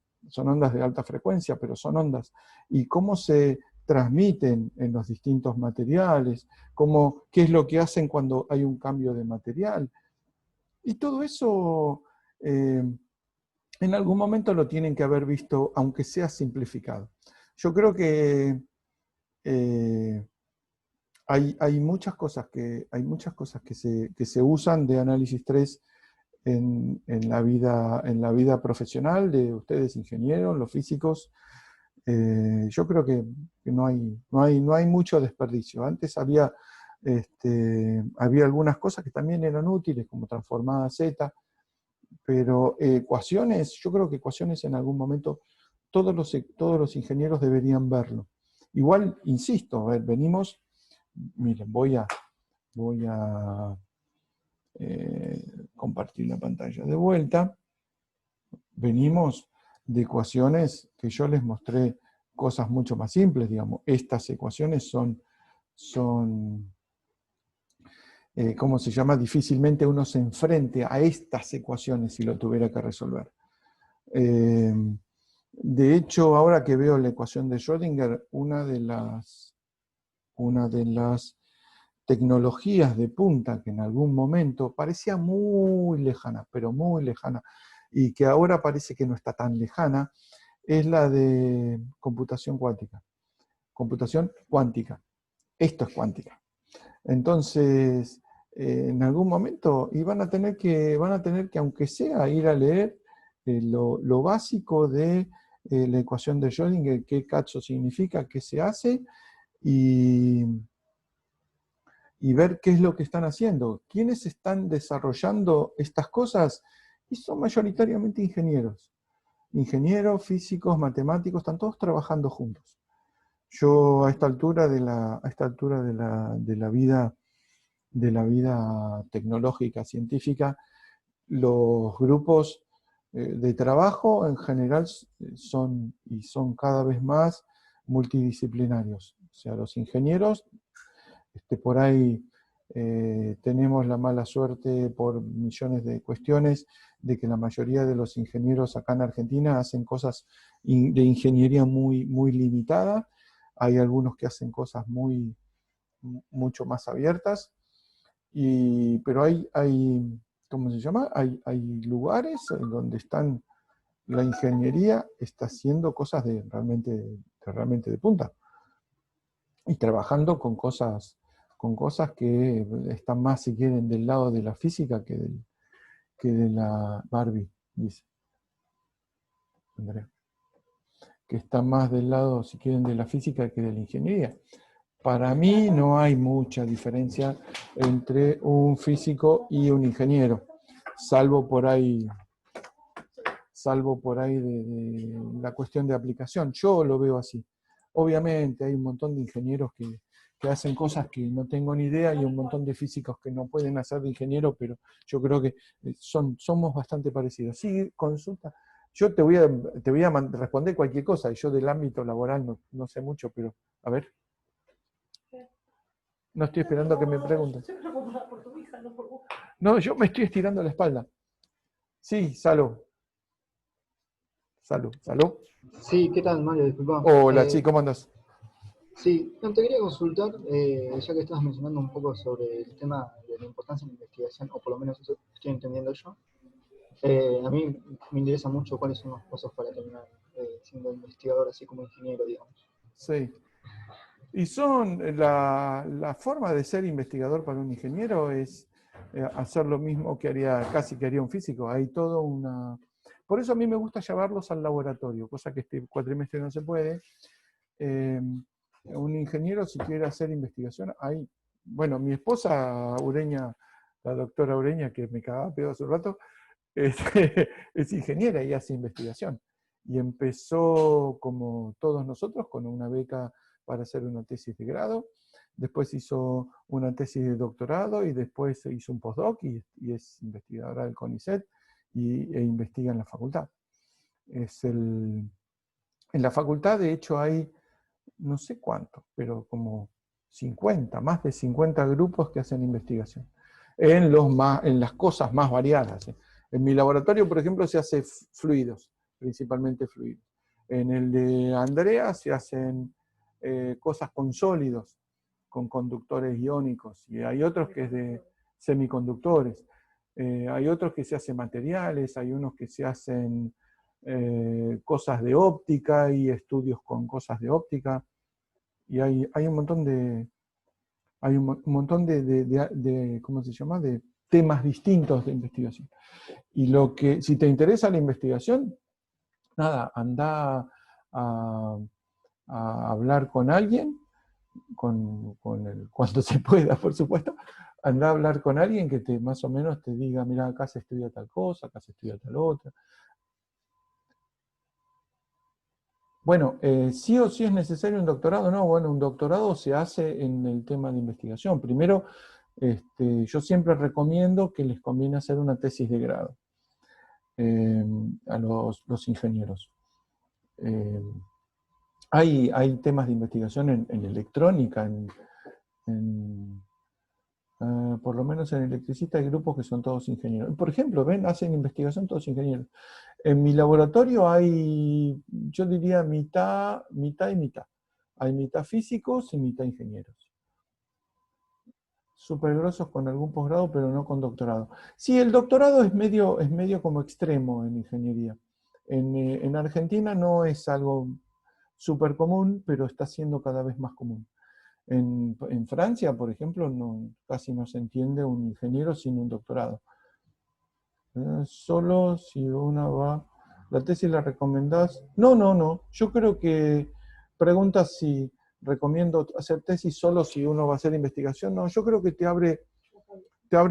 de alta frecuencia, pero son ondas. Y cómo se transmiten en los distintos materiales, qué es lo que hacen cuando hay un cambio de material. Y todo eso en algún momento lo tienen que haber visto, aunque sea simplificado. Yo creo que hay muchas cosas que se usan de análisis 3 en la vida profesional de ustedes, ingenieros, los físicos. Yo creo que no hay mucho desperdicio. Antes había algunas cosas que también eran útiles, como transformada Z, Pero ecuaciones, yo creo que ecuaciones en algún momento todos los ingenieros deberían verlo. Igual, insisto, a ver, venimos, miren, voy a compartir la pantalla de vuelta. Venimos de ecuaciones que yo les mostré cosas mucho más simples, digamos. Estas ecuaciones son ¿cómo se llama? Difícilmente uno se enfrente a estas ecuaciones si lo tuviera que resolver. De hecho, ahora que veo la ecuación de Schrödinger, una de las tecnologías de punta que en algún momento parecía muy lejana, pero muy lejana, y que ahora parece que no está tan lejana, es la de computación cuántica. Computación cuántica. Esto es cuántica. Entonces, en algún momento, y van a tener que, aunque sea, ir a leer lo básico de la ecuación de Schrödinger, qué cazzo significa, qué se hace, y ver qué es lo que están haciendo. ¿Quiénes están desarrollando estas cosas? Y son mayoritariamente ingenieros. Ingenieros, físicos, matemáticos, están todos trabajando juntos. Yo a esta altura de la vida tecnológica, científica, los grupos de trabajo en general son cada vez más multidisciplinarios. O sea, los ingenieros, por ahí tenemos la mala suerte por millones de cuestiones de que la mayoría de los ingenieros acá en Argentina hacen cosas de ingeniería muy, muy limitada. Hay algunos que hacen cosas mucho más abiertas. Pero hay, ¿cómo se llama? Hay lugares en donde la ingeniería está haciendo cosas realmente de punta. Y trabajando con cosas que están más, si quieren, del lado de la física que de la Barbie, dice Andrea. Que está más del lado, si quieren, de la física que de la ingeniería. Para mí no hay mucha diferencia entre un físico y un ingeniero, salvo por ahí de la cuestión de aplicación. Yo lo veo así. Obviamente hay un montón de ingenieros que hacen cosas que no tengo ni idea y un montón de físicos que no pueden hacer de ingeniero, pero yo creo que somos bastante parecidos. Sí, consulta. Yo te voy a responder cualquier cosa, y yo del ámbito laboral no sé mucho, pero a ver. No estoy esperando a que me pregunten. Estoy preocupada por tu hija, no por vos. No, yo me estoy estirando la espalda. Sí, salud. Salud. Sí, ¿qué tal, Mario? Disculpa. Hola, sí, ¿cómo andas? Sí, no, te quería consultar, ya que estabas mencionando un poco sobre el tema de la importancia de la investigación, o por lo menos eso estoy entendiendo yo. A mí me interesa mucho cuáles son los pasos para terminar siendo investigador, así como ingeniero, digamos. Sí. Y la forma de ser investigador para un ingeniero es hacer lo mismo que haría un físico. Hay todo una... Por eso a mí me gusta llevarlos al laboratorio, cosa que este cuatrimestre no se puede. Un ingeniero, si quiere hacer investigación, bueno, mi esposa Ureña, la doctora Ureña, que me cagaba pedo hace un rato, es ingeniera y hace investigación. Y empezó, como todos nosotros, con una beca para hacer una tesis de grado. Después hizo una tesis de doctorado y después hizo un postdoc y es investigadora del CONICET e investiga en la facultad. En la facultad, de hecho, hay no sé cuántos, pero como 50, más de 50 grupos que hacen investigación en las cosas más variadas. En mi laboratorio, por ejemplo, se hace fluidos, principalmente fluidos. En el de Andrea se hacen cosas con sólidos, con conductores iónicos, y hay otros que es de semiconductores. Hay otros que se hacen materiales, hay unos que se hacen cosas de óptica y estudios con cosas de óptica. Y hay un montón de ¿cómo se llama? De temas distintos de investigación. Y si te interesa la investigación, nada, anda a hablar con alguien, cuando se pueda, por supuesto, Andá a hablar con alguien que más o menos te diga, mira, acá se estudia tal cosa, acá se estudia tal otra. Bueno, ¿sí o sí es necesario un doctorado? No, bueno, un doctorado se hace en el tema de investigación. Primero, yo siempre recomiendo que les conviene hacer una tesis de grado a los ingenieros. Hay temas de investigación en electrónica, por lo menos en electricista hay grupos que son todos ingenieros. Por ejemplo, ven, hacen investigación todos ingenieros. En mi laboratorio hay, yo diría, mitad y mitad. Hay mitad físicos y mitad ingenieros. Súper grosos con algún posgrado, pero no con doctorado. Sí, el doctorado es medio como extremo en ingeniería. En Argentina no es algo súper común, pero está siendo cada vez más común. En Francia, por ejemplo, casi no se entiende un ingeniero sin un doctorado. Solo si uno va... ¿La tesis la recomendás? No. Yo creo que preguntas si recomiendo hacer tesis solo si uno va a hacer investigación. No, yo creo que te abre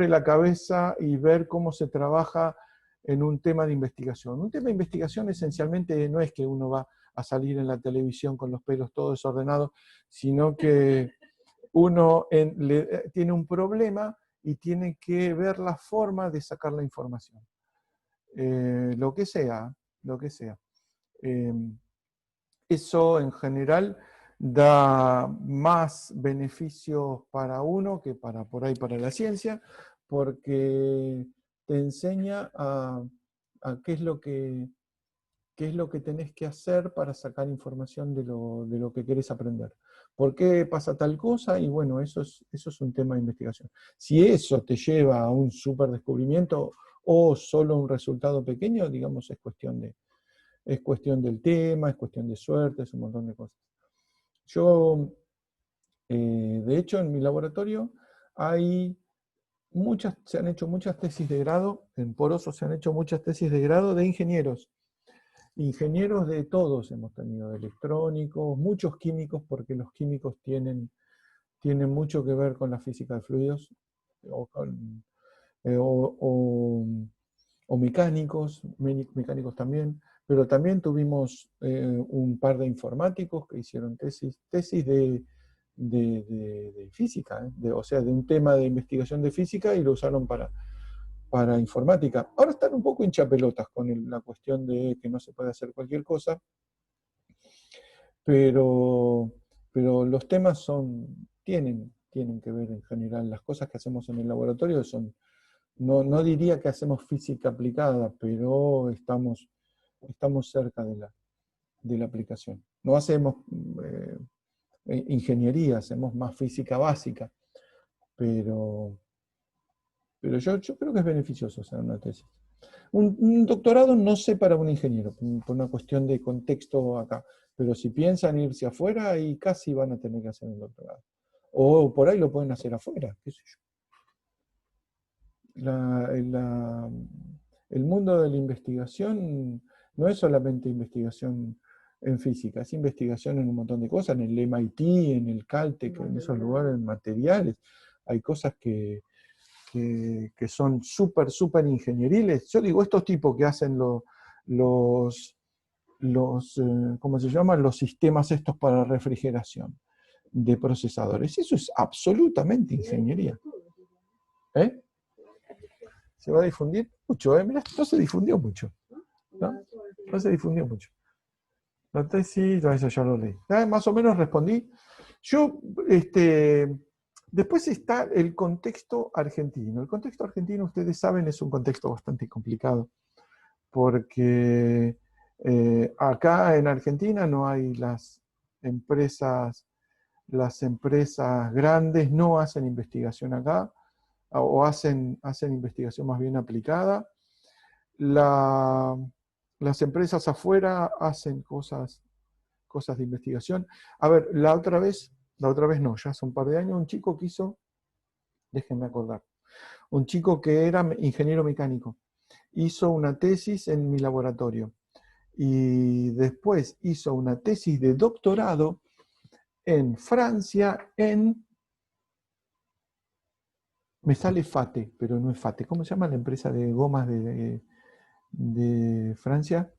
la cabeza y ver cómo se trabaja en un tema de investigación. Un tema de investigación esencialmente no es que uno va a salir en la televisión con los pelos todos desordenados, sino que uno tiene un problema y tiene que ver la forma de sacar la información. Lo que sea. Eso en general da más beneficios para uno que por ahí para la ciencia, porque te enseña a qué es lo que tenés que hacer para sacar información de lo que querés aprender. ¿Por qué pasa tal cosa? Y bueno, eso es un tema de investigación. Si eso te lleva a un súper descubrimiento o solo un resultado pequeño, digamos, es cuestión del tema, es cuestión de suerte, es un montón de cosas. Yo, de hecho, en mi laboratorio se han hecho muchas tesis de grado, en Poroso se han hecho muchas tesis de grado de ingenieros. Ingenieros de todos hemos tenido, de electrónicos, muchos químicos, porque los químicos tienen mucho que ver con la física de fluidos, o mecánicos también, pero también tuvimos un par de informáticos que hicieron tesis de física, o sea, de un tema de investigación de física y lo usaron para informática. Ahora están un poco hinchapelotas con la cuestión de que no se puede hacer cualquier cosa, pero los temas tienen que ver en general. Las cosas que hacemos en el laboratorio son, no diría que hacemos física aplicada, pero estamos cerca de la aplicación. No hacemos ingeniería, hacemos más física básica, pero yo creo que es beneficioso hacer una tesis. Un doctorado no sé para un ingeniero, por una cuestión de contexto acá, pero si piensan irse afuera, ahí casi van a tener que hacer un doctorado. O por ahí lo pueden hacer afuera, qué sé yo. El mundo de la investigación no es solamente investigación en física, es investigación en un montón de cosas, en el MIT, en el Caltech, en esos lugares, en materiales. Hay cosas que son súper ingenieriles. Yo digo, estos tipos que hacen los ¿cómo se llaman? Los sistemas estos para refrigeración de procesadores. Eso es absolutamente ingeniería. ¿Eh? Se va a difundir mucho, ¿eh? Mirá, no se difundió mucho. No se difundió mucho. La tesis, eso ya lo leí. Más o menos respondí. Yo, después está el contexto argentino. El contexto argentino, ustedes saben, es un contexto bastante complicado, porque acá en Argentina no hay las empresas grandes, no hacen investigación acá, o hacen investigación más bien aplicada. Las empresas afuera hacen cosas de investigación. A ver, la otra vez no, ya hace un par de años, un chico quiso, déjenme acordar, un chico que era ingeniero mecánico, hizo una tesis en mi laboratorio y después hizo una tesis de doctorado en Francia en Me sale Fate, pero no es Fate. ¿Cómo se llama la empresa de gomas de Francia?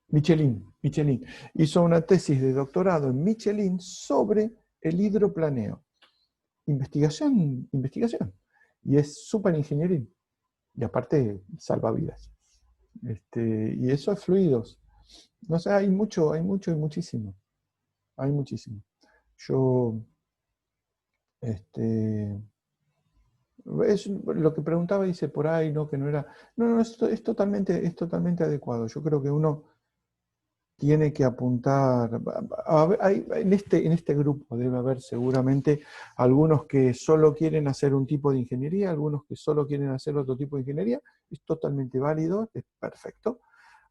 Michelin. Hizo una tesis de doctorado en Michelin sobre el hidroplaneo. Investigación. Y es súper ingenieril. Y aparte salva vidas. Y eso es fluidos. No sé, hay mucho y muchísimo. Hay muchísimo. Yo, es lo que preguntaba, dice por ahí, ¿no? Que no era. No, es totalmente adecuado. Yo creo que uno tiene que apuntar. En este grupo debe haber seguramente algunos que solo quieren hacer un tipo de ingeniería, algunos que solo quieren hacer otro tipo de ingeniería. Es totalmente válido, es perfecto.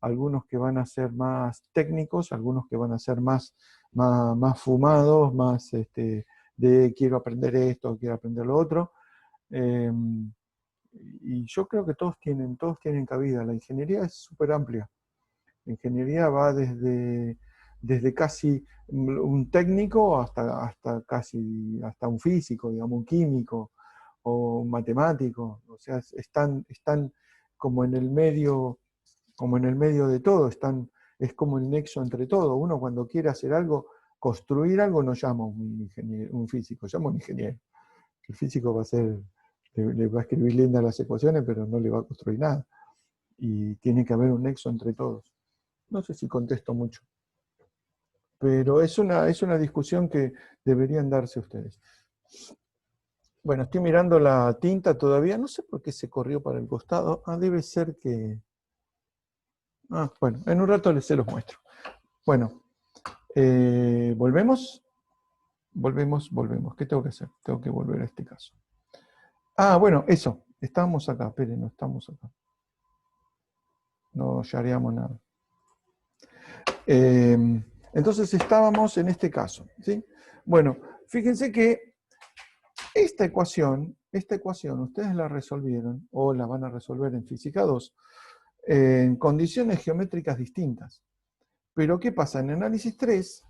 Algunos que van a ser más técnicos, algunos que van a ser más fumados, más de quiero aprender esto, quiero aprender lo otro. Y yo creo que todos tienen cabida. La ingeniería es súper amplia. La ingeniería va desde casi un técnico hasta un físico, digamos, un químico o un matemático. O sea, están como en el medio de todo, es como el nexo entre todo. Uno cuando quiere hacer algo, construir algo, no llama a un físico, llama a un ingeniero. El físico le va a escribir lindas las ecuaciones, pero no le va a construir nada. Y tiene que haber un nexo entre todos. No sé si contesto mucho, pero es una discusión que deberían darse ustedes. Bueno, estoy mirando la tinta todavía, no sé por qué se corrió para el costado. Debe ser que... bueno, en un rato se los muestro. Bueno, ¿volvemos? Volvemos. ¿Qué tengo que hacer? Tengo que volver a este caso. Bueno, eso. Estábamos acá, esperen, no estamos acá. No shareamos nada. Entonces estábamos en este caso, ¿sí? Bueno, fíjense que esta ecuación ustedes la resolvieron, o la van a resolver en Física 2, en condiciones geométricas distintas. Pero ¿qué pasa? En Análisis 3,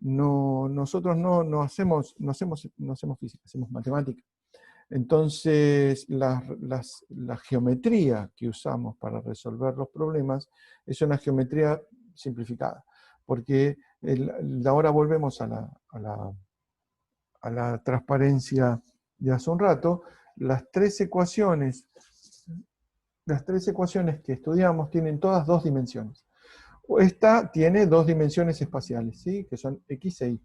nosotros no hacemos física, hacemos matemática. Entonces, la geometría que usamos para resolver los problemas es una geometría simplificada, porque ahora volvemos a la transparencia de hace un rato. Las tres ecuaciones que estudiamos tienen todas dos dimensiones. Esta tiene dos dimensiones espaciales, ¿sí? Que son X e Y.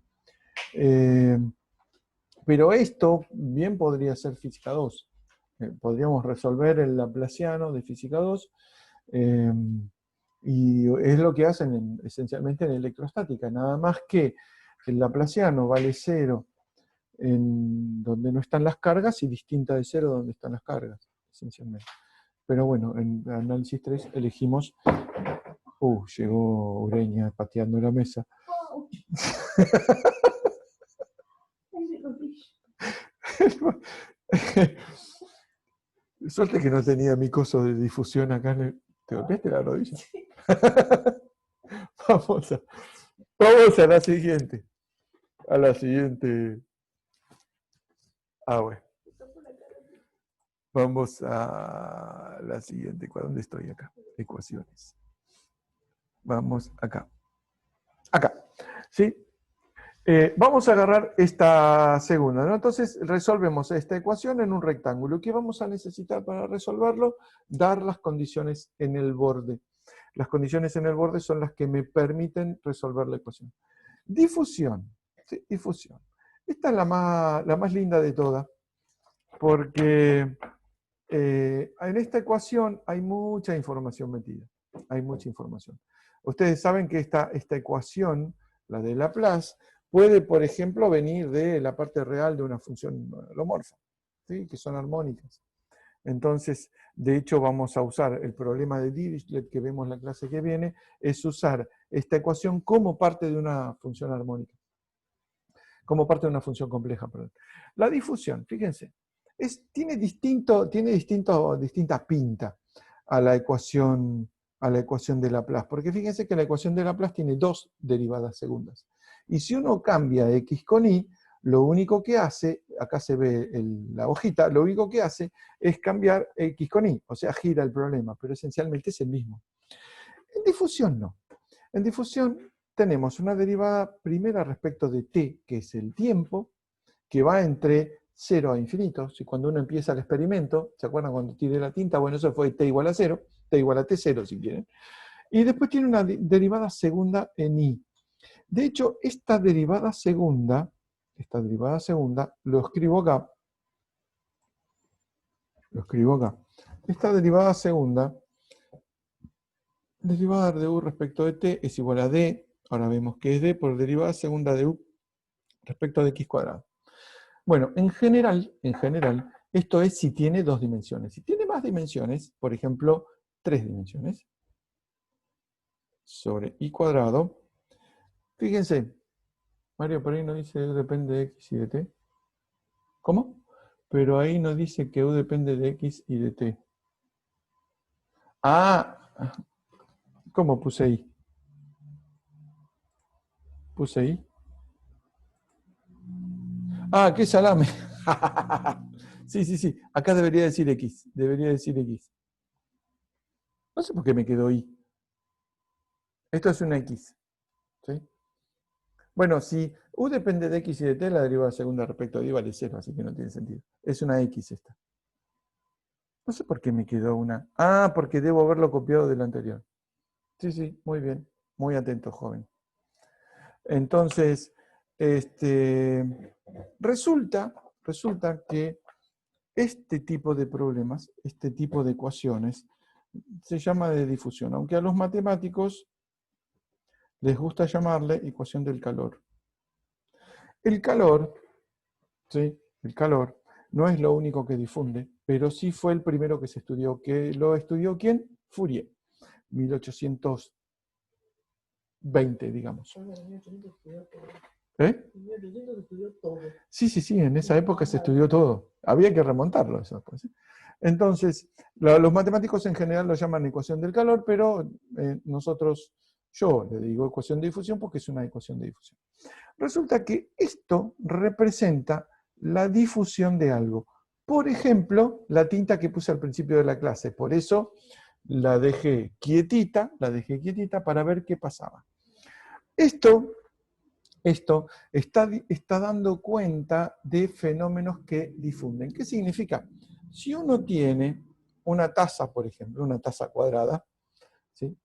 Pero esto bien podría ser Física 2. Podríamos resolver el laplaciano de Física 2, y es lo que hacen esencialmente en electrostática, nada más que el laplaciano vale 0 en donde no están las cargas y distinta de 0 donde están las cargas, esencialmente. Pero bueno, en Análisis 3 elegimos... llegó Ureña pateando la mesa. Suerte que no tenía mi coso de difusión acá. ¿Te golpeaste la rodilla? Vamos a la siguiente. Bueno. Vamos a la siguiente. ¿Dónde estoy acá? Ecuaciones. Vamos acá. ¿Sí? Vamos a agarrar esta segunda, ¿no? Entonces resolvemos esta ecuación en un rectángulo. ¿Qué vamos a necesitar para resolverlo? Dar las condiciones en el borde. Las condiciones en el borde son las que me permiten resolver la ecuación. Difusión. ¿Sí? Difusión. Esta es la más linda de todas, porque en esta ecuación hay mucha información metida. Hay mucha información. Ustedes saben que esta ecuación, la de Laplace, puede, por ejemplo, venir de la parte real de una función holomorfa, ¿sí? Que son armónicas. Entonces, de hecho, vamos a usar el problema de Dirichlet que vemos en la clase que viene, es usar esta ecuación como parte de una función armónica. Como parte de una función compleja, perdón. La difusión, fíjense, tiene distinta pinta a la ecuación de Laplace, porque fíjense que la ecuación de Laplace tiene dos derivadas segundas. Y si uno cambia X con Y, lo único que hace, acá se ve la hojita, lo único que hace es cambiar X con Y, o sea, gira el problema, pero esencialmente es el mismo. En difusión no. En difusión tenemos una derivada primera respecto de t, que es el tiempo, que va entre 0 a infinito. Si cuando uno empieza el experimento, ¿se acuerdan cuando tiré la tinta? Bueno, eso fue t igual a 0, t igual a t0 si quieren. Y después tiene una derivada segunda en y. De hecho, esta derivada segunda, lo escribo acá. Esta derivada segunda, derivada de u respecto de t es igual a d, ahora vemos que es d por derivada segunda de u respecto de x cuadrado. Bueno, en general, esto es si tiene dos dimensiones. Si tiene más dimensiones, por ejemplo, 3 dimensiones, sobre y cuadrado, fíjense, Mario, por ahí no dice u depende de x y de t. ¿Cómo? Pero ahí no dice que u depende de x y de t. Ah, ¿cómo puse ahí? ¿Puse ahí? Ah, qué salame. Sí. Acá debería decir x. No sé por qué me quedó y. Esto es una x. ¿Sí? Bueno, si u depende de x y de t, la derivada segunda respecto de y vale 0, así que no tiene sentido. Es una x esta. No sé por qué me quedó una. Ah, porque debo haberlo copiado del anterior. Sí, muy bien. Muy atento, joven. Entonces, resulta que este tipo de problemas, este tipo de ecuaciones, se llama de difusión, aunque a los matemáticos les gusta llamarle ecuación del calor. El calor, ¿sí? El calor no es lo único que difunde, pero sí fue el primero que se estudió. ¿Que lo estudió quién? Fourier, 1820, digamos. ¿Eh? Sí, en esa época se estudió todo. Había que remontarlo eso. Pues, ¿sí? Entonces, los matemáticos en general lo llaman ecuación del calor, pero yo le digo ecuación de difusión porque es una ecuación de difusión. Resulta que esto representa la difusión de algo. Por ejemplo, la tinta que puse al principio de la clase. Por eso la dejé quietita para ver qué pasaba. Esto está dando cuenta de fenómenos que difunden. ¿Qué significa? Si uno tiene una taza, por ejemplo, una taza cuadrada, ¿sí?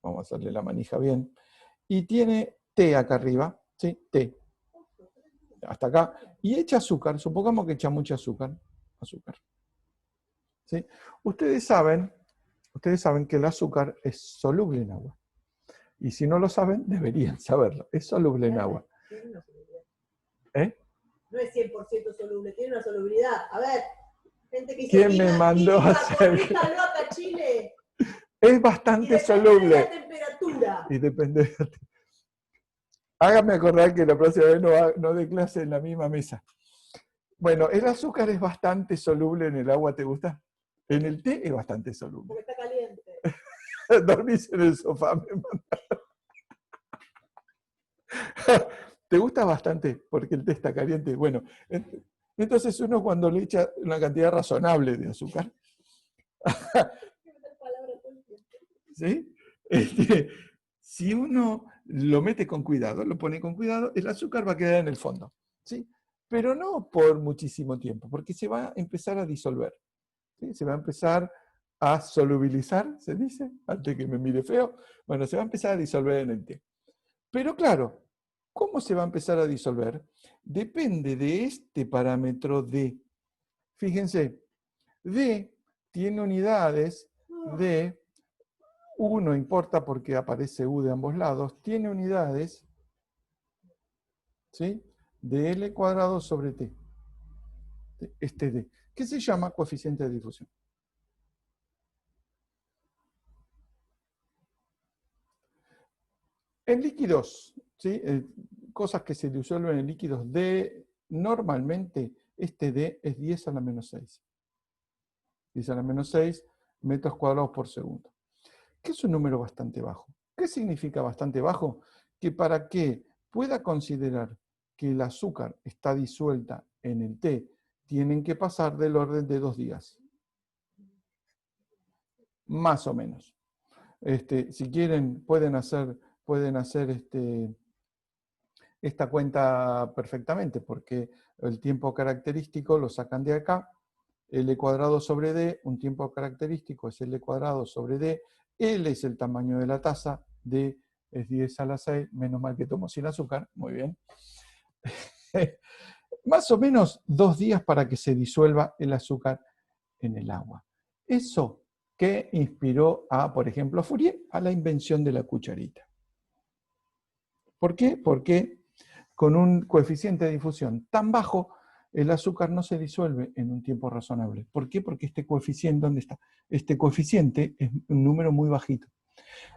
Vamos a hacerle la manija bien, y tiene té acá arriba, ¿sí? Té, hasta acá, y echa azúcar, supongamos que echa mucho azúcar. ¿Sí? Ustedes saben que el azúcar es soluble en agua. Y si no lo saben, deberían saberlo. Es soluble en agua. ¿Eh? No es 100% soluble, tiene una solubilidad. A ver, gente que dice, ¿Quién me mandó a hacer? loca, Chile. Es bastante soluble. De la temperatura. Y depende de la Hágame acordar que la próxima vez no dé clase en la misma mesa. Bueno, el azúcar es bastante soluble en el agua, ¿te gusta? En el té es bastante soluble. Porque está caliente. Dormís en el sofá, me mandaron. ¿Te gusta bastante? Porque el té está caliente. Bueno, entonces uno cuando le echa una cantidad razonable de azúcar, ¿sí? Si uno lo mete con cuidado, lo pone con cuidado, el azúcar va a quedar en el fondo, ¿sí? Pero no por muchísimo tiempo, porque se va a empezar a disolver, ¿sí? Se va a empezar a solubilizar, ¿se dice? Antes que me mire feo. Bueno, se va a empezar a disolver en el té. Pero claro, ¿cómo se va a empezar a disolver? Depende de este parámetro D. Fíjense, D tiene unidades de U, no importa porque aparece U de ambos lados, tiene unidades, ¿sí?, de L cuadrado sobre T. Este D, que se llama coeficiente de difusión. En líquidos, ¿sí?, cosas que se disuelven en líquidos D, normalmente este D es 10 a la menos 6. 10 a la menos 6 metros cuadrados por segundo. Que es un número bastante bajo. ¿Qué significa bastante bajo? Que para que pueda considerar que el azúcar está disuelta en el té tienen que pasar del orden de 2 días. Más o menos. Si quieren, pueden hacer esta cuenta perfectamente, porque el tiempo característico lo sacan de acá, L cuadrado sobre D, un tiempo característico es L cuadrado sobre D, L es el tamaño de la taza, D es 10 a la 6, menos mal que tomo sin azúcar, muy bien. Más o menos 2 días para que se disuelva el azúcar en el agua. Eso que inspiró a, por ejemplo, a Fourier, a la invención de la cucharita. ¿Por qué? Porque con un coeficiente de difusión tan bajo, el azúcar no se disuelve en un tiempo razonable. ¿Por qué? Porque este coeficiente, ¿dónde está? Este coeficiente es un número muy bajito.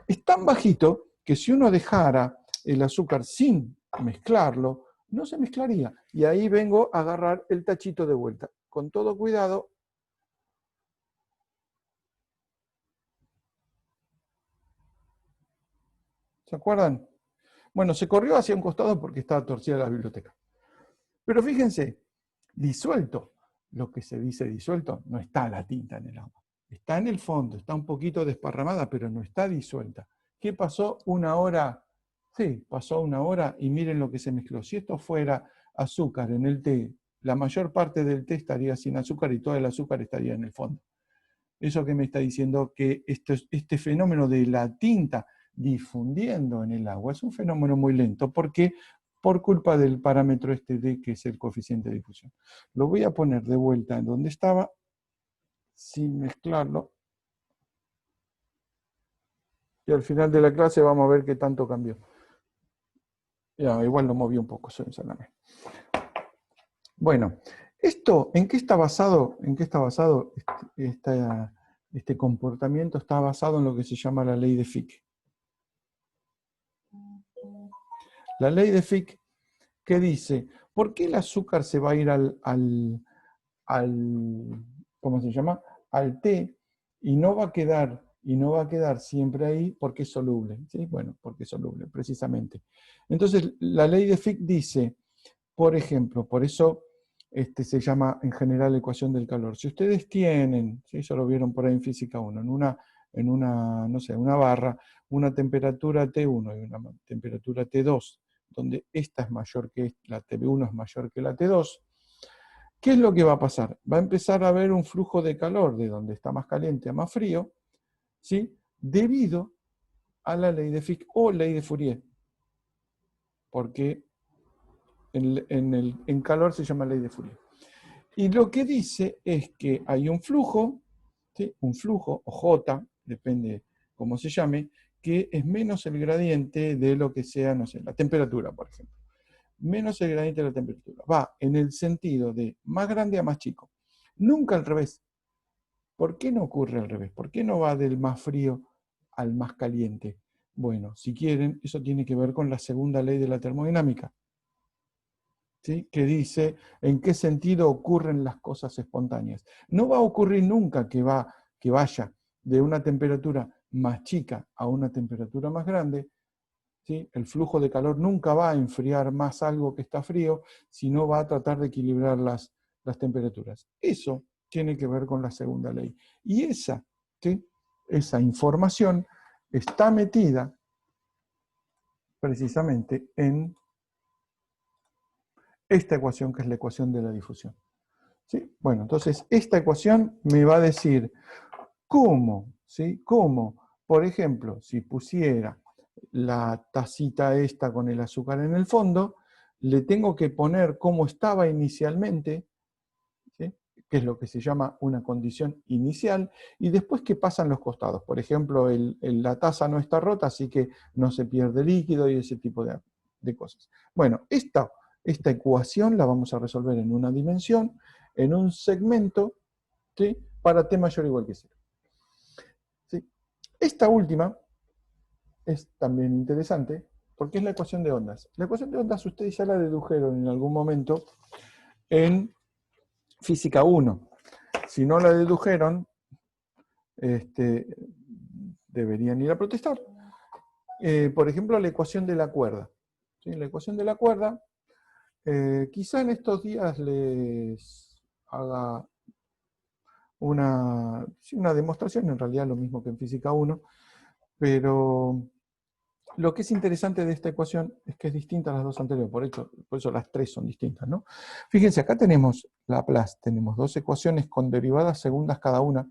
Es tan bajito que si uno dejara el azúcar sin mezclarlo, no se mezclaría. Y ahí vengo a agarrar el tachito de vuelta. Con todo cuidado. ¿Se acuerdan? Bueno, se corrió hacia un costado porque estaba torcida la biblioteca. Pero fíjense, disuelto, lo que se dice disuelto, no está la tinta en el agua. Está en el fondo, está un poquito desparramada, pero no está disuelta. ¿Qué pasó? 1 hora. Sí, pasó 1 hora y miren lo que se mezcló. Si esto fuera azúcar en el té, la mayor parte del té estaría sin azúcar y todo el azúcar estaría en el fondo. Eso que me está diciendo que este fenómeno de la tinta difundiendo en el agua es un fenómeno muy lento. ¿Por qué? Por culpa del parámetro D, que es el coeficiente de difusión. Lo voy a poner de vuelta en donde estaba, sin mezclarlo. Y al final de la clase vamos a ver qué tanto cambió. Ya, igual lo moví un poco, solamente. Bueno, esto, ¿en qué está basado? ¿En qué está basado este comportamiento? Está basado en lo que se llama la ley de Fick. La ley de Fick, que dice, ¿por qué el azúcar se va a ir al ¿cómo se llama? Al té y no va a quedar siempre ahí porque es soluble? ¿Sí? Bueno, porque es soluble, precisamente. Entonces, la ley de Fick dice, por ejemplo, por eso se llama en general ecuación del calor. Si ustedes tienen, ¿sí? Eso lo vieron por ahí en física 1, en una barra, una temperatura T1 y una temperatura T2, donde esta es mayor que la T1 es mayor que la T2, ¿qué es lo que va a pasar? Va a empezar a haber un flujo de calor de donde está más caliente a más frío, ¿sí? Debido a la ley de Fick o ley de Fourier, porque en calor se llama ley de Fourier. Y lo que dice es que hay un flujo, ¿sí? Un flujo, o J, depende cómo se llame, que es menos el gradiente de lo que sea, no sé, la temperatura, por ejemplo. Menos el gradiente de la temperatura. Va en el sentido de más grande a más chico. Nunca al revés. ¿Por qué no ocurre al revés? ¿Por qué no va del más frío al más caliente? Bueno, si quieren, eso tiene que ver con la segunda ley de la termodinámica, ¿sí? Que dice en qué sentido ocurren las cosas espontáneas. No va a ocurrir nunca que vaya de una temperatura más chica a una temperatura más grande. ¿Sí? El flujo de calor nunca va a enfriar más algo que está frío, sino va a tratar de equilibrar las temperaturas. Eso tiene que ver con la segunda ley. Y esa información está metida precisamente en esta ecuación, que es la ecuación de la difusión. ¿Sí? Bueno, entonces esta ecuación me va a decir cómo, ¿sí? Cómo, por ejemplo, si pusiera la tacita esta con el azúcar en el fondo, le tengo que poner como estaba inicialmente, ¿sí? Que es lo que se llama una condición inicial, y después qué pasa en los costados. Por ejemplo, la taza no está rota, así que no se pierde líquido y ese tipo de cosas. Bueno, esta ecuación la vamos a resolver en una dimensión, en un segmento, ¿sí? Para t mayor o igual que 0. ¿Sí? Esta última es también interesante porque es la ecuación de ondas. La ecuación de ondas ustedes ya la dedujeron en algún momento en física 1. Si no la dedujeron, deberían ir a protestar. Por ejemplo, la ecuación de la cuerda. ¿Sí? La ecuación de la cuerda Quizá en estos días les haga sí, una demostración, en realidad lo mismo que en física 1, pero lo que es interesante de esta ecuación es que es distinta a las dos anteriores, por eso las tres son distintas, ¿no? Fíjense, acá tenemos Laplace, tenemos dos ecuaciones con derivadas segundas cada una,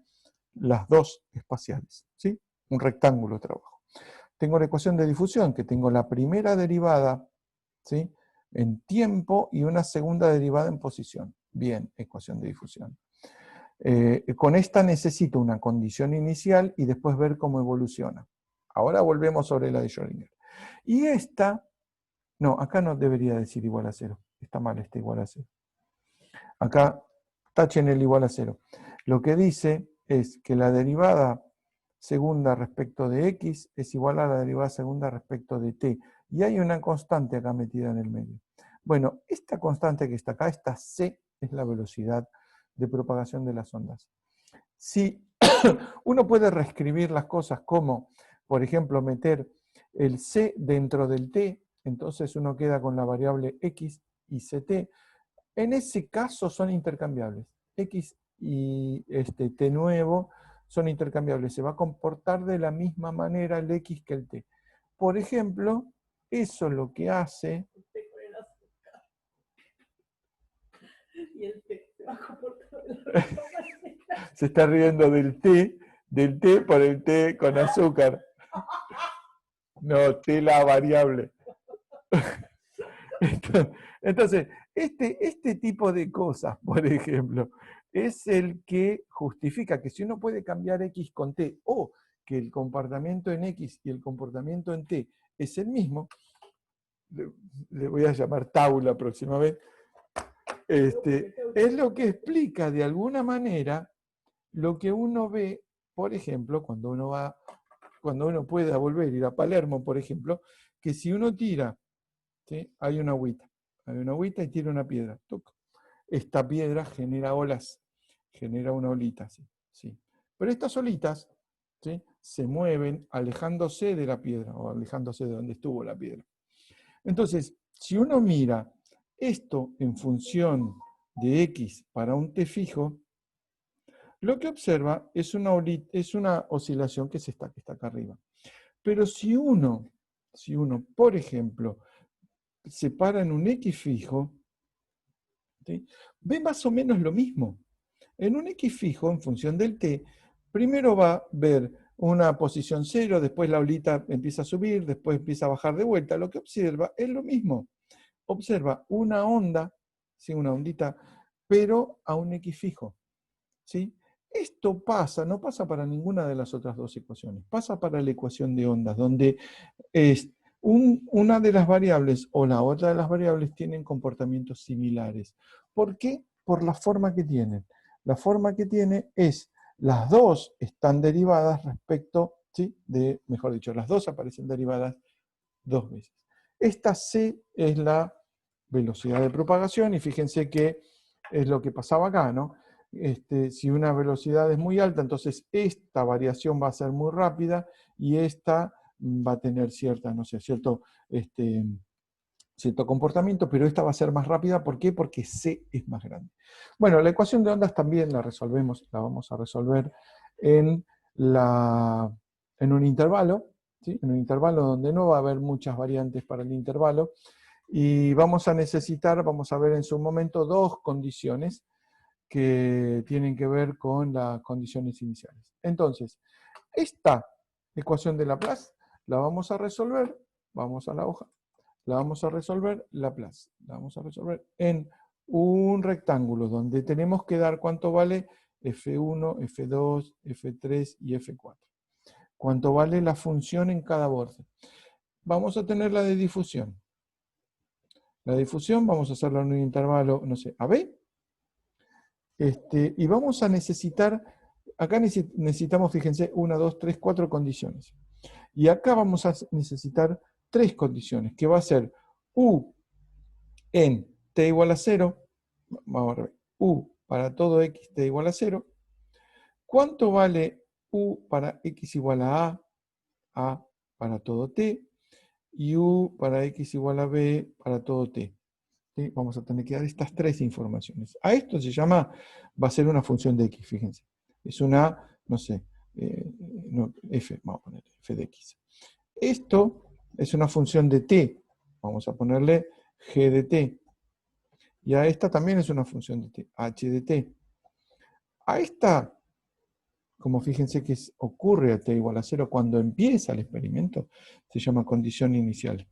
las dos espaciales, ¿sí? Un rectángulo de trabajo. Tengo la ecuación de difusión, que tengo la primera derivada, ¿sí?, en tiempo y una segunda derivada en posición. Bien, ecuación de difusión. Con esta necesito una condición inicial y después ver cómo evoluciona. Ahora volvemos sobre la de Schrödinger. Y esta, no, acá no debería decir igual a 0. Está mal, está igual a 0. Acá tachen el igual a 0. Lo que dice es que la derivada segunda respecto de x es igual a la derivada segunda respecto de t. Y hay una constante acá metida en el medio. Bueno, esta constante que está acá, esta c, es la velocidad de propagación de las ondas. Si uno puede reescribir las cosas como, por ejemplo, meter el c dentro del t, entonces uno queda con la variable x y ct. En ese caso son intercambiables. X y t nuevo son intercambiables. Se va a comportar de la misma manera el x que el t. Por ejemplo, eso lo que hace... Y el té se va a comportar de la misma manera. Se está riendo del té por el té con azúcar. No, té la variable. Entonces, este tipo de cosas, por ejemplo, es el que justifica que si uno puede cambiar x con t, o que el comportamiento en x y el comportamiento en t es el mismo, le voy a llamar Tau la próxima vez, es lo que explica de alguna manera lo que uno ve, por ejemplo, cuando uno pueda volver a ir a Palermo, por ejemplo, que si uno tira, ¿sí?, hay una agüita y tira una piedra. ¡Tuc! Esta piedra genera olas, genera una olita, ¿sí? Pero estas olitas, ¿sí?, se mueven alejándose de la piedra o alejándose de donde estuvo la piedra. Entonces, si uno mira esto en función de x para un t fijo, lo que observa es una oscilación que está acá arriba. Pero si uno, por ejemplo, se para en un x fijo, ¿sí?, ve más o menos lo mismo. En un x fijo, en función del t, primero va a ver una posición 0, después la olita empieza a subir, después empieza a bajar de vuelta. Lo que observa es lo mismo. Observa una onda, ¿sí?, una ondita, pero a un x fijo, ¿sí? Esto no pasa para ninguna de las otras dos ecuaciones, pasa para la ecuación de ondas, donde una de las variables o la otra de las variables tienen comportamientos similares. ¿Por qué? Por la forma que tienen. La forma que tiene es, las dos están derivadas respecto, ¿sí?, mejor dicho, las dos aparecen derivadas dos veces. Esta c es la velocidad de propagación, y fíjense que es lo que pasaba acá, ¿no? Si una velocidad es muy alta, entonces esta variación va a ser muy rápida y esta va a tener cierto comportamiento, pero esta va a ser más rápida. ¿Por qué? Porque C es más grande. Bueno, la ecuación de ondas también la vamos a resolver en un intervalo, ¿sí?, en un intervalo donde no va a haber muchas variantes para el intervalo, y vamos a ver en su momento dos condiciones que tienen que ver con las condiciones iniciales. Entonces, esta ecuación de Laplace la vamos a resolver, vamos a la hoja, la vamos a resolver Laplace, la vamos a resolver en un rectángulo donde tenemos que dar cuánto vale F1, F2, F3 y F4. Cuánto vale la función en cada borde. Vamos a tener la de difusión. La difusión vamos a hacerla en un intervalo, no sé, AB. Y vamos a necesitar, acá necesitamos, fíjense, 1, 2, 3, 4 condiciones. Y acá vamos a necesitar 3 condiciones, que va a ser U en t igual a 0, vamos a ver, U para todo x t igual a 0. ¿Cuánto vale U para x igual a A para todo t, y U para x igual a B para todo t? ¿sí? Vamos a tener que dar estas tres informaciones. A esto se llama, va a ser una función de x, fíjense. Es una, no sé, f, vamos a poner f de x. Esto es una función de t, vamos a ponerle g de t. Y a esta también es una función de t, h de t. A esta, como fíjense que ocurre a t igual a 0 cuando empieza el experimento, se llama condición inicial.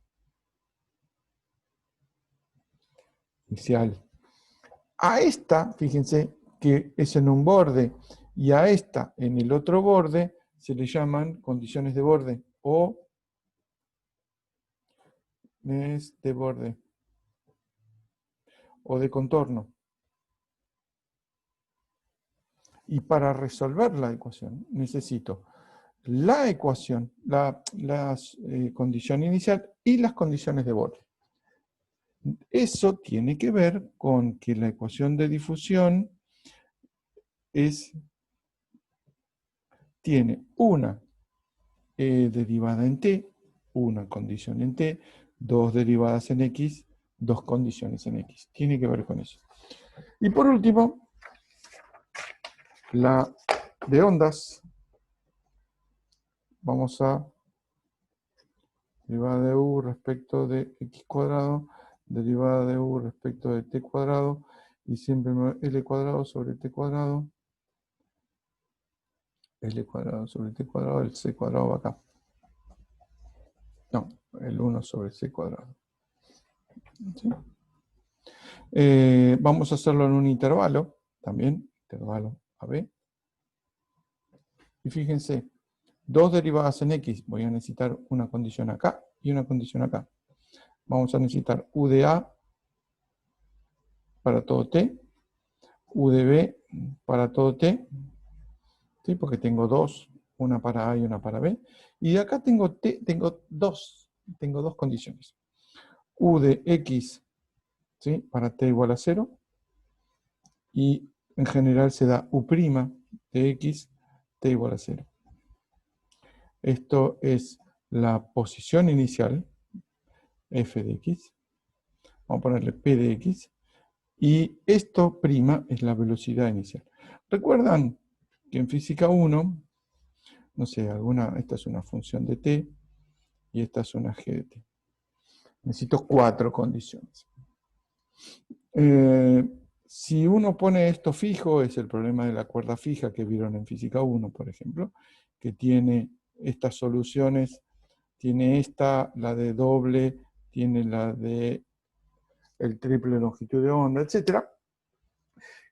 A esta, fíjense que es en un borde, y a esta en el otro borde se le llaman condiciones de borde o de borde o de contorno. Y para resolver la ecuación necesito la ecuación, la condición inicial y las condiciones de borde. Eso tiene que ver con que la ecuación de difusión tiene una derivada en t, una condición en t, dos derivadas en x, dos condiciones en x. Tiene que ver con eso. Y por último, la de ondas. Vamos a derivada de u respecto de x cuadrado, derivada de u respecto de t cuadrado, y siempre l cuadrado sobre t cuadrado, l cuadrado sobre t cuadrado, el c cuadrado va acá. No, el 1 sobre c cuadrado. ¿Sí? Vamos a hacerlo en un intervalo, también, intervalo AB. Y fíjense, dos derivadas en x, voy a necesitar una condición acá y una condición acá. Vamos a necesitar u de a para todo t, u de b para todo t, ¿sí? Porque tengo dos, una para a y una para b. Y acá tengo dos condiciones. U de x, ¿sí? Para t igual a 0. Y en general se da u' de x, t igual a 0. Esto es la posición inicial, f de x. Vamos a ponerle p de x. Y esto' es la velocidad inicial. ¿Recuerdan que en física 1, no sé, esta es una función de t y esta es una g de t? Necesito 4 condiciones. Si uno pone esto fijo, es el problema de la cuerda fija que vieron en física 1, por ejemplo, que tiene estas soluciones, tiene esta, la de doble, tiene la de el triple longitud de onda, etc.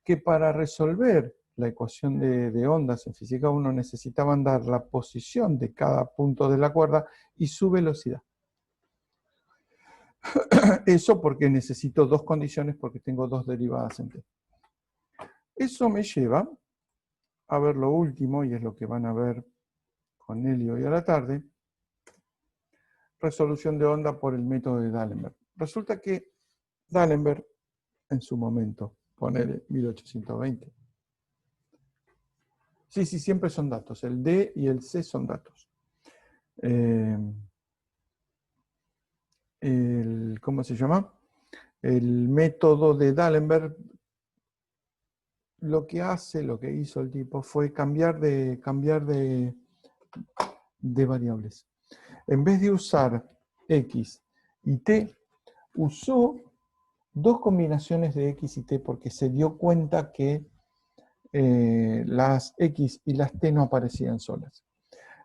Que para resolver la ecuación de ondas en física 1 necesitaban dar la posición de cada punto de la cuerda y su velocidad. Eso porque necesito dos condiciones porque tengo dos derivadas en t. Eso me lleva a ver lo último, y es lo que van a ver con Eli hoy a la tarde, resolución de onda por el método de D'Alembert. Resulta que D'Alembert, en su momento, ponele 1820. Sí, siempre son datos. El D y el C son datos. ¿Cómo se llama? El método de D'Alembert, lo que hizo el tipo fue cambiar de variables. En vez de usar x y t, usó dos combinaciones de x y t porque se dio cuenta que las x y las t no aparecían solas.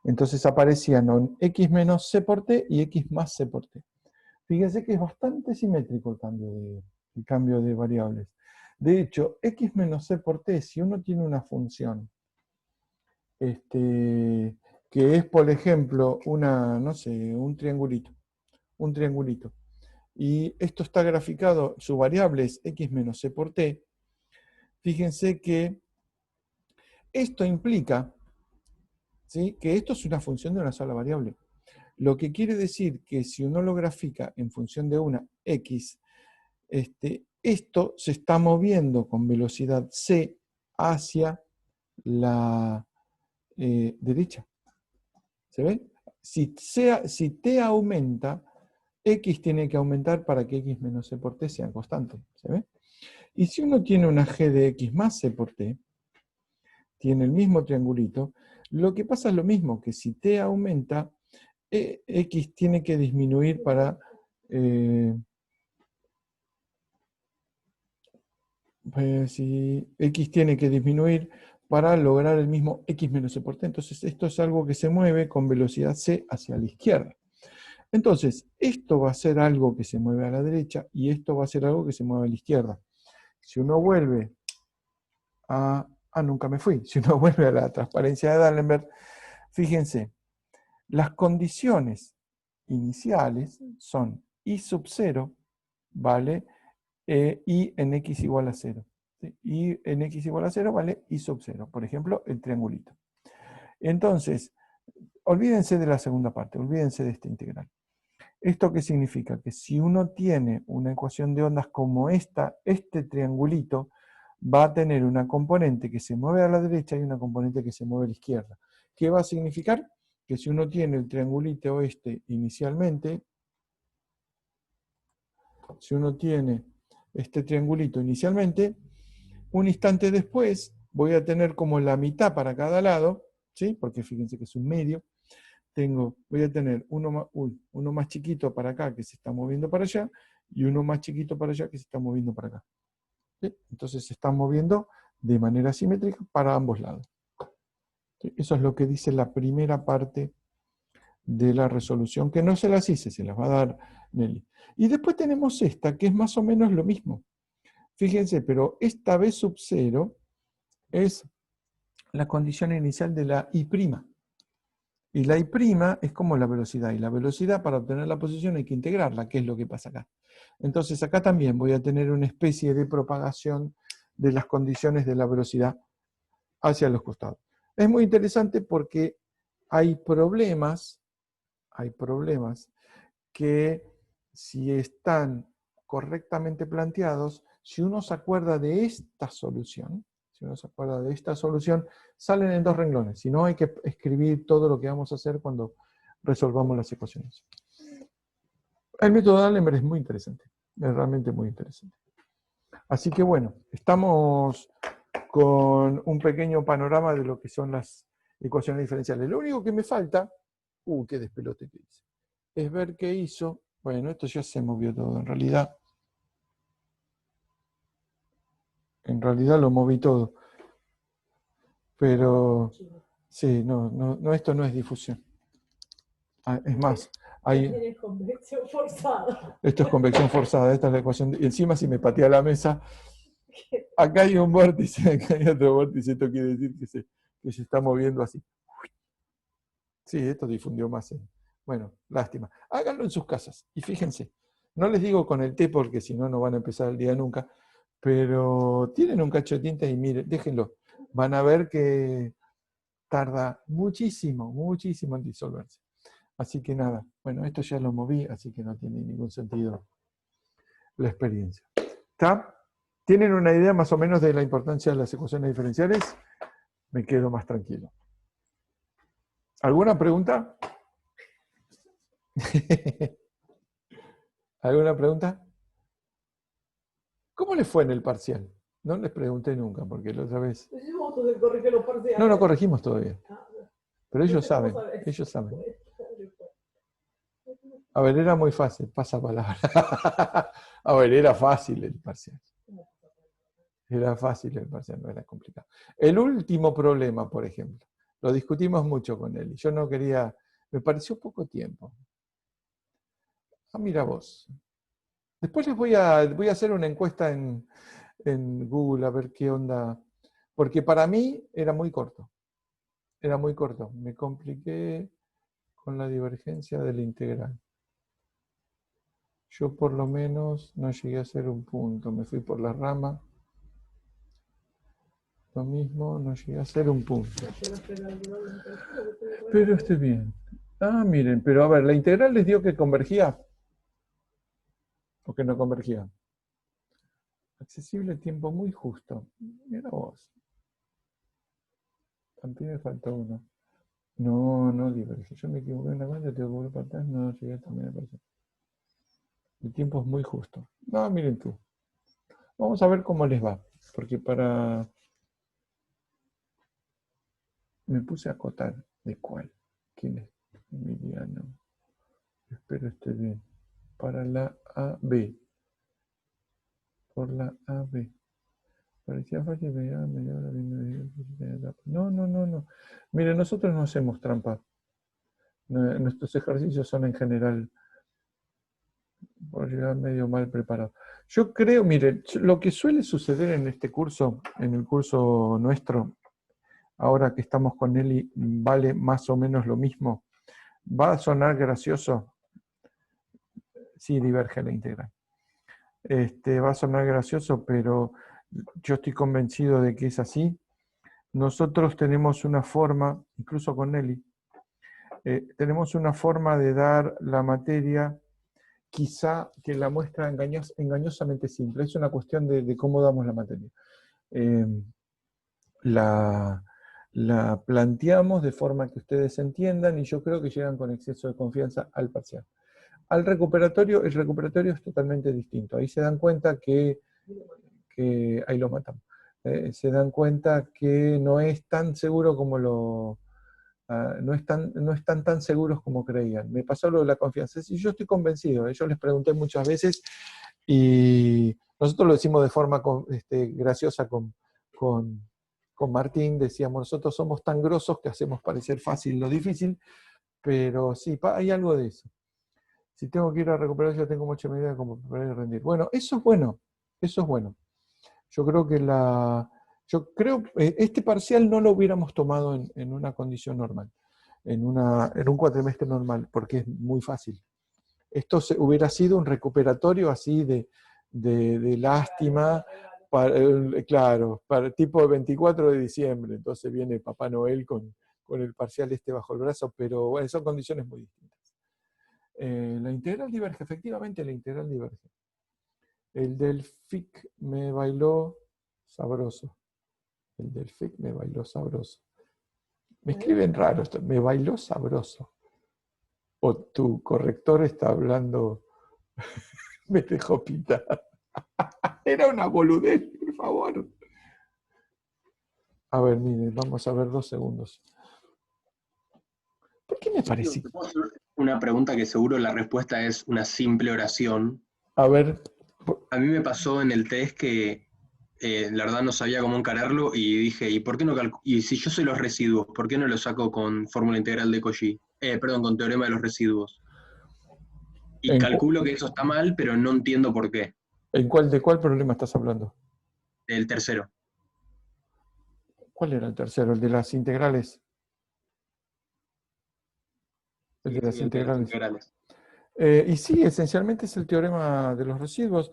Entonces aparecían x menos c por t y x más c por t. Fíjense que es bastante simétrico el cambio de variables. De hecho, x menos c por t, si uno tiene una función que es, por ejemplo, no sé, un triangulito, y esto está graficado, su variable es x menos c por t, fíjense que esto implica, ¿sí?, que esto es una función de una sola variable. Lo que quiere decir que si uno lo grafica en función de una x, esto se está moviendo con velocidad c hacia la derecha. ¿Se ve? Si t aumenta, X tiene que aumentar para que X menos C por T sea constante. ¿Se ve? Y si uno tiene una G de X más C por T, tiene el mismo triangulito, lo que pasa es lo mismo, que si T aumenta, X tiene que disminuir para... si X tiene que disminuir para lograr el mismo X menos C por T. Entonces, esto es algo que se mueve con velocidad C hacia la izquierda. Entonces, esto va a ser algo que se mueve a la derecha y esto va a ser algo que se mueve a la izquierda. Si uno vuelve a... nunca me fui. Si uno vuelve a la transparencia de D'Alembert, fíjense, las condiciones iniciales son I sub 0, ¿vale? Y en X igual a 0. ¿Sí? Y en X igual a 0 vale I sub 0. Por ejemplo, el triangulito. Entonces, olvídense de la segunda parte, olvídense de esta integral. ¿Esto qué significa? Que si uno tiene una ecuación de ondas como esta, este triangulito va a tener una componente que se mueve a la derecha y una componente que se mueve a la izquierda. ¿Qué va a significar? Que si uno tiene el triangulito este inicialmente, si uno tiene este triangulito inicialmente, un instante después voy a tener como la mitad para cada lado, ¿sí? Porque fíjense que es un medio. Voy a tener uno más chiquito para acá que se está moviendo para allá y uno más chiquito para allá que se está moviendo para acá. ¿Sí? Entonces se están moviendo de manera simétrica para ambos lados. ¿Sí? Eso es lo que dice la primera parte de la resolución, que no se las hice, se las va a dar Nelly. Y después tenemos esta, que es más o menos lo mismo. Fíjense, pero esta B sub 0 es la condición inicial de la I'. Y la I' es como la velocidad. Y la velocidad, para obtener la posición, hay que integrarla, que es lo que pasa acá. Entonces, acá también voy a tener una especie de propagación de las condiciones de la velocidad hacia los costados. Es muy interesante porque hay problemas que, si están correctamente planteados, si uno se acuerda de esta solución, salen en 2 renglones. Si no, hay que escribir todo lo que vamos a hacer cuando resolvamos las ecuaciones. El método de D'Alembert es muy interesante, es realmente muy interesante. Así que bueno, estamos con un pequeño panorama de lo que son las ecuaciones diferenciales. Lo único que me falta, qué despelote que hice, es ver qué hizo. Bueno, esto ya se movió todo, en realidad lo moví todo. Pero, sí, no, esto no es difusión. Es más, Tienes convección forzada. esto es convección forzada, esta es la ecuación. Y encima, si me patea la mesa, acá hay un vórtice, acá hay otro vórtice, esto quiere decir que se está moviendo así. Sí, esto difundió más. Bueno, lástima. Háganlo en sus casas y fíjense. No les digo con el té porque si no, no van a empezar el día nunca. Pero tienen un cacho de tinta y miren, déjenlo. Van a ver que tarda muchísimo, muchísimo en disolverse. Así que nada, bueno, esto ya lo moví, así que no tiene ningún sentido la experiencia. ¿Está? ¿Tienen una idea más o menos de la importancia de las ecuaciones diferenciales? Me quedo más tranquilo. ¿Alguna pregunta? ¿Alguna pregunta? ¿Cómo les fue en el parcial? No les pregunté nunca, porque la otra vez... Corrige los parciales. No corregimos todavía. Pero ellos saben, ellos saben. A ver, era muy fácil, pasa palabra. A ver, era fácil el parcial. Era fácil el parcial, no era complicado. El último problema, por ejemplo, lo discutimos mucho con él. Yo no quería, me pareció poco tiempo. Mira vos. Después les voy a hacer una encuesta en Google a ver qué onda. Porque para mí era muy corto. Era muy corto. Me compliqué con la divergencia de la integral. Yo por lo menos no llegué a hacer un punto. Me fui por la rama. Lo mismo, no llegué a hacer un punto. Pero estoy bien. Miren, pero a ver, ¿la integral les dio que convergía? ¿O que no convergía? Accesible, tiempo muy justo. Mira vos. También me faltó uno. No diverge. Yo me equivoqué en la cuenta, tengo que volver para atrás, no llegué también a pasar. El tiempo es muy justo. No, miren tú. Vamos a ver cómo les va. Porque me puse a acotar de cuál. ¿Quién es? Emiliano. Espero esté bien. Para la AB. Por la AB. Parecía fácil, media hora, no, no, no, no. Mire, nosotros no hacemos trampa. Nuestros ejercicios son en general por llegar medio mal preparados. Yo creo, mire, lo que suele suceder en este curso, en el curso nuestro, ahora que estamos con Nelly, vale más o menos lo mismo. Va a sonar gracioso. Sí, diverge la integral. Va a sonar gracioso, pero yo estoy convencido de que es así. Nosotros tenemos una forma, incluso con Nelly, tenemos una forma de dar la materia, quizá que la muestra engañosamente simple. Es una cuestión de cómo damos la materia. La planteamos de forma que ustedes entiendan y yo creo que llegan con exceso de confianza al parcial. Al recuperatorio, el recuperatorio es totalmente distinto. Ahí se dan cuenta que ahí lo matamos. Se dan cuenta que no es tan seguro como no están tan seguros como creían. Me pasó lo de la confianza. Y yo estoy convencido. Yo les pregunté muchas veces y nosotros lo decimos de forma graciosa con Martín. Decíamos, nosotros somos tan grosos que hacemos parecer fácil lo difícil, pero sí, hay algo de eso. Si tengo que ir a recuperar, ya tengo mucha medida como para rendir. Bueno, eso es bueno. Eso es bueno. Yo creo que este parcial no lo hubiéramos tomado en una condición normal, en un cuatrimestre normal, porque es muy fácil. Esto hubiera sido un recuperatorio así de lástima, claro, para tipo 24 de diciembre, entonces viene Papá Noel con el parcial bajo el brazo, pero bueno, son condiciones muy distintas. La integral diverge, efectivamente la integral diverge. El del FIC me bailó sabroso. El del FIC me bailó sabroso. Me escriben raro esto, me bailó sabroso. O tu corrector está hablando, me dejó pintar. Era una boludez, por favor. A ver, miren, vamos a ver 2 segundos. ¿Por qué me parece? ¿Te puedo hacer una pregunta que seguro la respuesta es una simple oración? A ver. A mí me pasó en el test que la verdad no sabía cómo encararlo y dije, ¿y por qué no y si yo soy los residuos, ¿por qué no lo saco con fórmula integral de Cauchy? Perdón, con teorema de los residuos. Y calculo que eso está mal, pero no entiendo por qué. ¿De cuál problema estás hablando? El tercero. ¿Cuál era el tercero? ¿El de las integrales? El de las integrales. Y sí, esencialmente es el teorema de los residuos.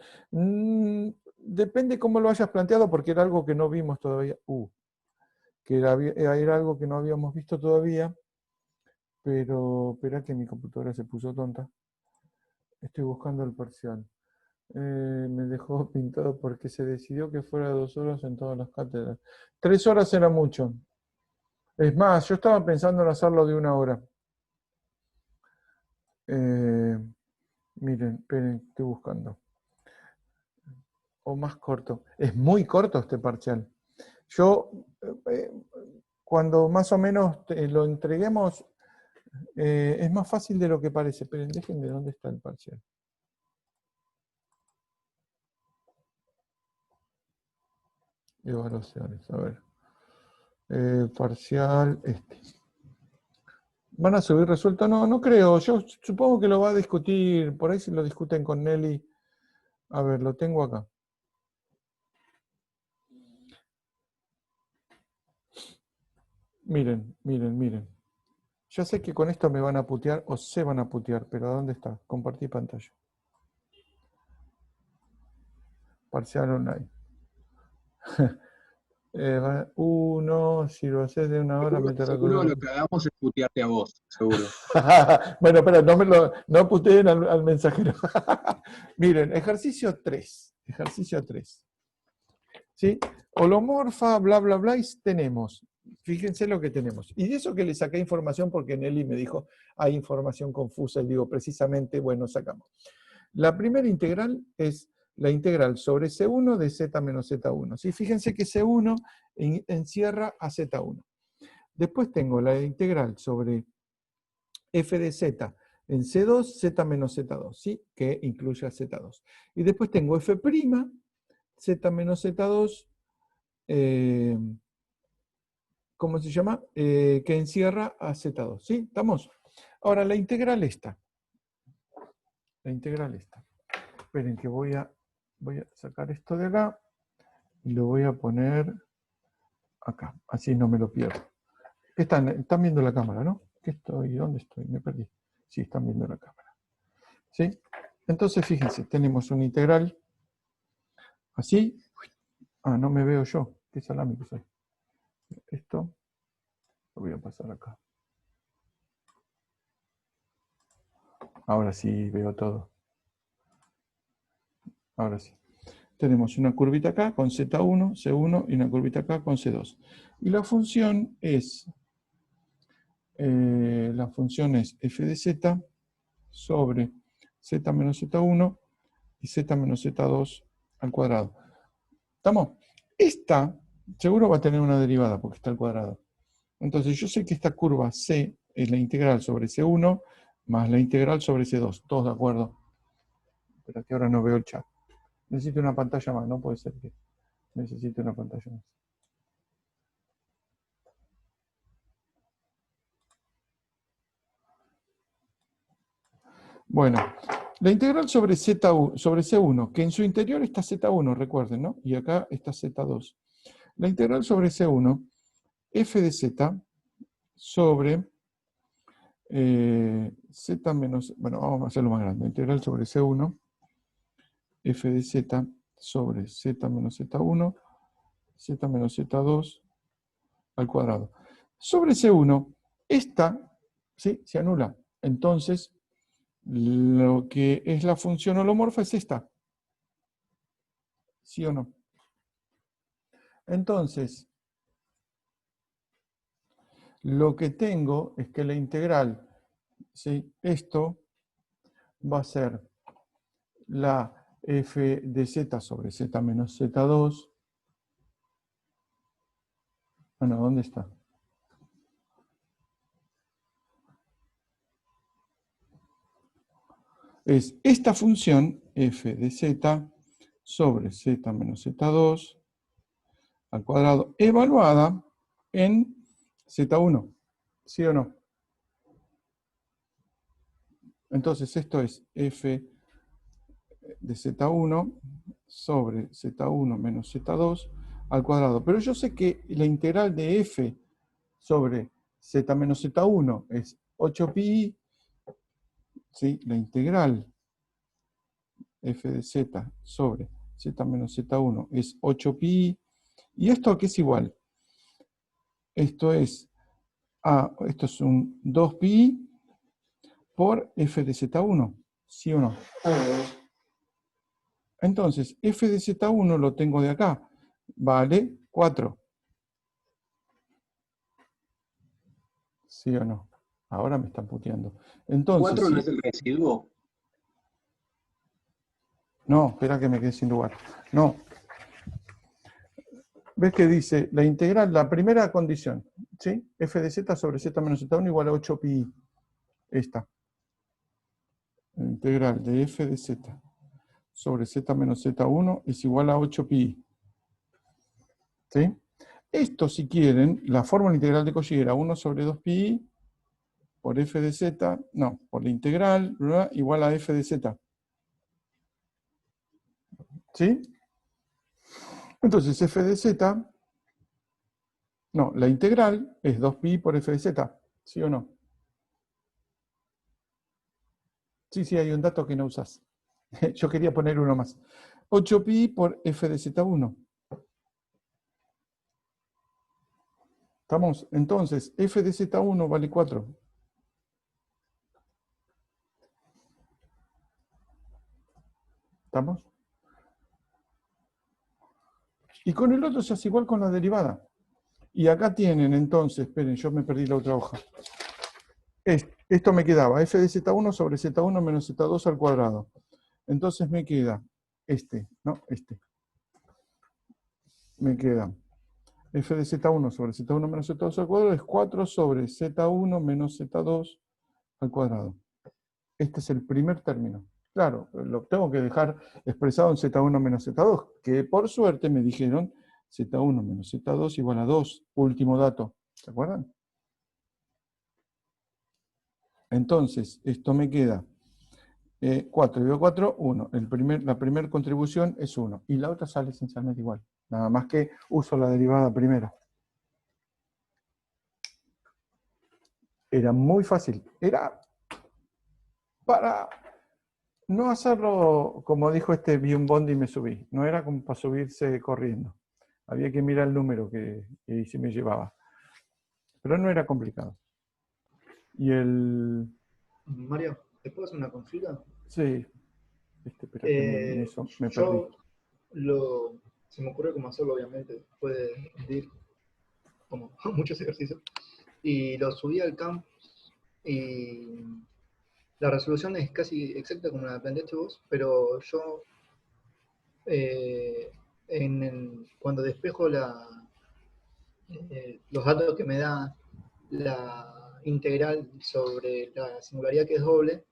Depende cómo lo hayas planteado, porque era algo que no vimos todavía. Era algo que no habíamos visto todavía, pero espera que mi computadora se puso tonta. Estoy buscando el parcial. Me dejó pintado porque se decidió que fuera 2 horas en todas las cátedras. 3 horas era mucho. Es más, yo estaba pensando en hacerlo de 1 hora. Miren, esperen, estoy buscando. O más corto. Es muy corto este parcial. Yo, cuando más o menos lo entreguemos, es más fácil de lo que parece. Esperen, déjenme dónde está el parcial. Evaluaciones, a ver. Parcial, ¿Van a subir resuelto? No, no creo. Yo supongo que lo va a discutir. Por ahí si lo discuten con Nelly. A ver, lo tengo acá. Miren, miren, miren. Ya sé que con esto me van a putear o se van a putear, pero ¿dónde está? Compartir pantalla. Parcial online. No, si lo haces de 1 hora, me te Seguro lo que hagamos es putearte a vos, seguro. Bueno, espera, no puteen al mensajero. Miren, ejercicio 3. Ejercicio 3. ¿Sí? Holomorfa, bla, bla, bla, y tenemos. Fíjense lo que tenemos. Y de eso que le saqué información porque Nelly me dijo, hay información confusa, y digo, precisamente, bueno, sacamos. La primera integral es la integral sobre C1 de Z menos Z1. ¿Sí? Fíjense que C1 encierra a Z1. Después tengo la integral sobre f de z en C2, Z menos Z2, ¿sí? Que incluye a Z2. Y después tengo f', Z menos Z2, ¿cómo se llama? Que encierra a Z2, ¿sí? ¿Estamos? Ahora, la integral esta. La integral esta. Esperen que voy a sacar esto de acá y lo voy a poner acá, así no me lo pierdo. Están viendo la cámara, ¿no? ¿Dónde estoy? Me perdí. Sí, están viendo la cámara. ¿Sí? Entonces, fíjense, tenemos una integral así. Ah, no me veo yo. Qué salami que soy. Esto lo voy a pasar acá. Ahora sí veo todo. Ahora sí. Tenemos una curvita acá con Z1, C1 y una curvita acá con C2. Y la función es f de z sobre z menos z1 y z menos z2 al cuadrado. ¿Estamos? Esta seguro va a tener una derivada porque está al cuadrado. Entonces yo sé que esta curva C es la integral sobre C1 más la integral sobre C2. ¿Todos de acuerdo? Pero que ahora no veo el chat. Necesito una pantalla más, no puede ser que necesite una pantalla más. Bueno, la integral sobre C1, que en su interior está Z1, recuerden, ¿no? Y acá está Z2. La integral sobre C1, f de z sobre z menos, bueno, vamos a hacerlo más grande. La integral sobre C1, f de z sobre z menos z1, z menos z2 al cuadrado. Sobre C1, esta, ¿sí? Se anula. Entonces, lo que es la función holomorfa es esta. ¿Sí o no? Entonces, lo que tengo es que la integral, ¿sí? Esto va a ser la f de z sobre z menos z2. Bueno, ¿dónde está? Es esta función f de z sobre z menos z2 al cuadrado evaluada en z1. ¿Sí o no? Entonces esto es f de z1 sobre z1 menos z2 al cuadrado. Pero yo sé que la integral de f sobre z menos z1 es 8pi, ¿sí? La integral f de z sobre z menos z1 es 8pi. ¿Y esto a qué es igual? Esto es un 2pi por f de z1, ¿sí o no? Entonces, f de z1 lo tengo de acá, vale 4. ¿Sí o no? Ahora me están puteando. Entonces, 4 no es el residuo. No, espera que me quede sin lugar. No. ¿Ves que dice la integral, la primera condición, ¿sí? F de z sobre z menos z1 igual a 8pi. Esta. La integral de f de z sobre z menos z1 es igual a 8pi. ¿Sí? Esto, si quieren, la fórmula integral de Cauchy era 1 sobre 2pi por f de z, no, por la integral, ¿verdad? Igual a f de z. ¿Sí? Entonces, f de z, no, la integral es 2pi por f de z, ¿sí o no? Sí, hay un dato que no usas. Yo quería poner uno más. 8pi por f de z1. ¿Estamos? Entonces, f de z1 vale 4. ¿Estamos? Y con el otro se hace igual con la derivada. Y acá tienen entonces, esperen, yo me perdí la otra hoja. Esto me quedaba, f de z1 sobre z1 menos z2 al cuadrado. Entonces me queda ¿no? Me queda f de z1 sobre z1 menos z2 al cuadrado es 4 sobre z1 menos z2 al cuadrado. Este es el primer término. Claro, lo tengo que dejar expresado en z1 menos z2, que por suerte me dijeron z1 menos z2 igual a 2, último dato. ¿Se acuerdan? Entonces, esto me queda 4 dividido 4, 1. La primera contribución es 1. Y la otra sale esencialmente igual. Nada más que uso la derivada primera. Era muy fácil. Era para no hacerlo, como dijo vi un bondi y me subí. No era como para subirse corriendo. Había que mirar el número que se me llevaba. Pero no era complicado. Y Mario, ¿te puedo hacer una consulta? Sí. Espera que en eso me perdí. Se me ocurrió cómo hacerlo, obviamente, después de rendir como muchos ejercicios. Y lo subí al camp y la resolución es casi exacta como la planteaste vos, pero yo cuando despejo los datos que me da la integral sobre la singularidad que es doble,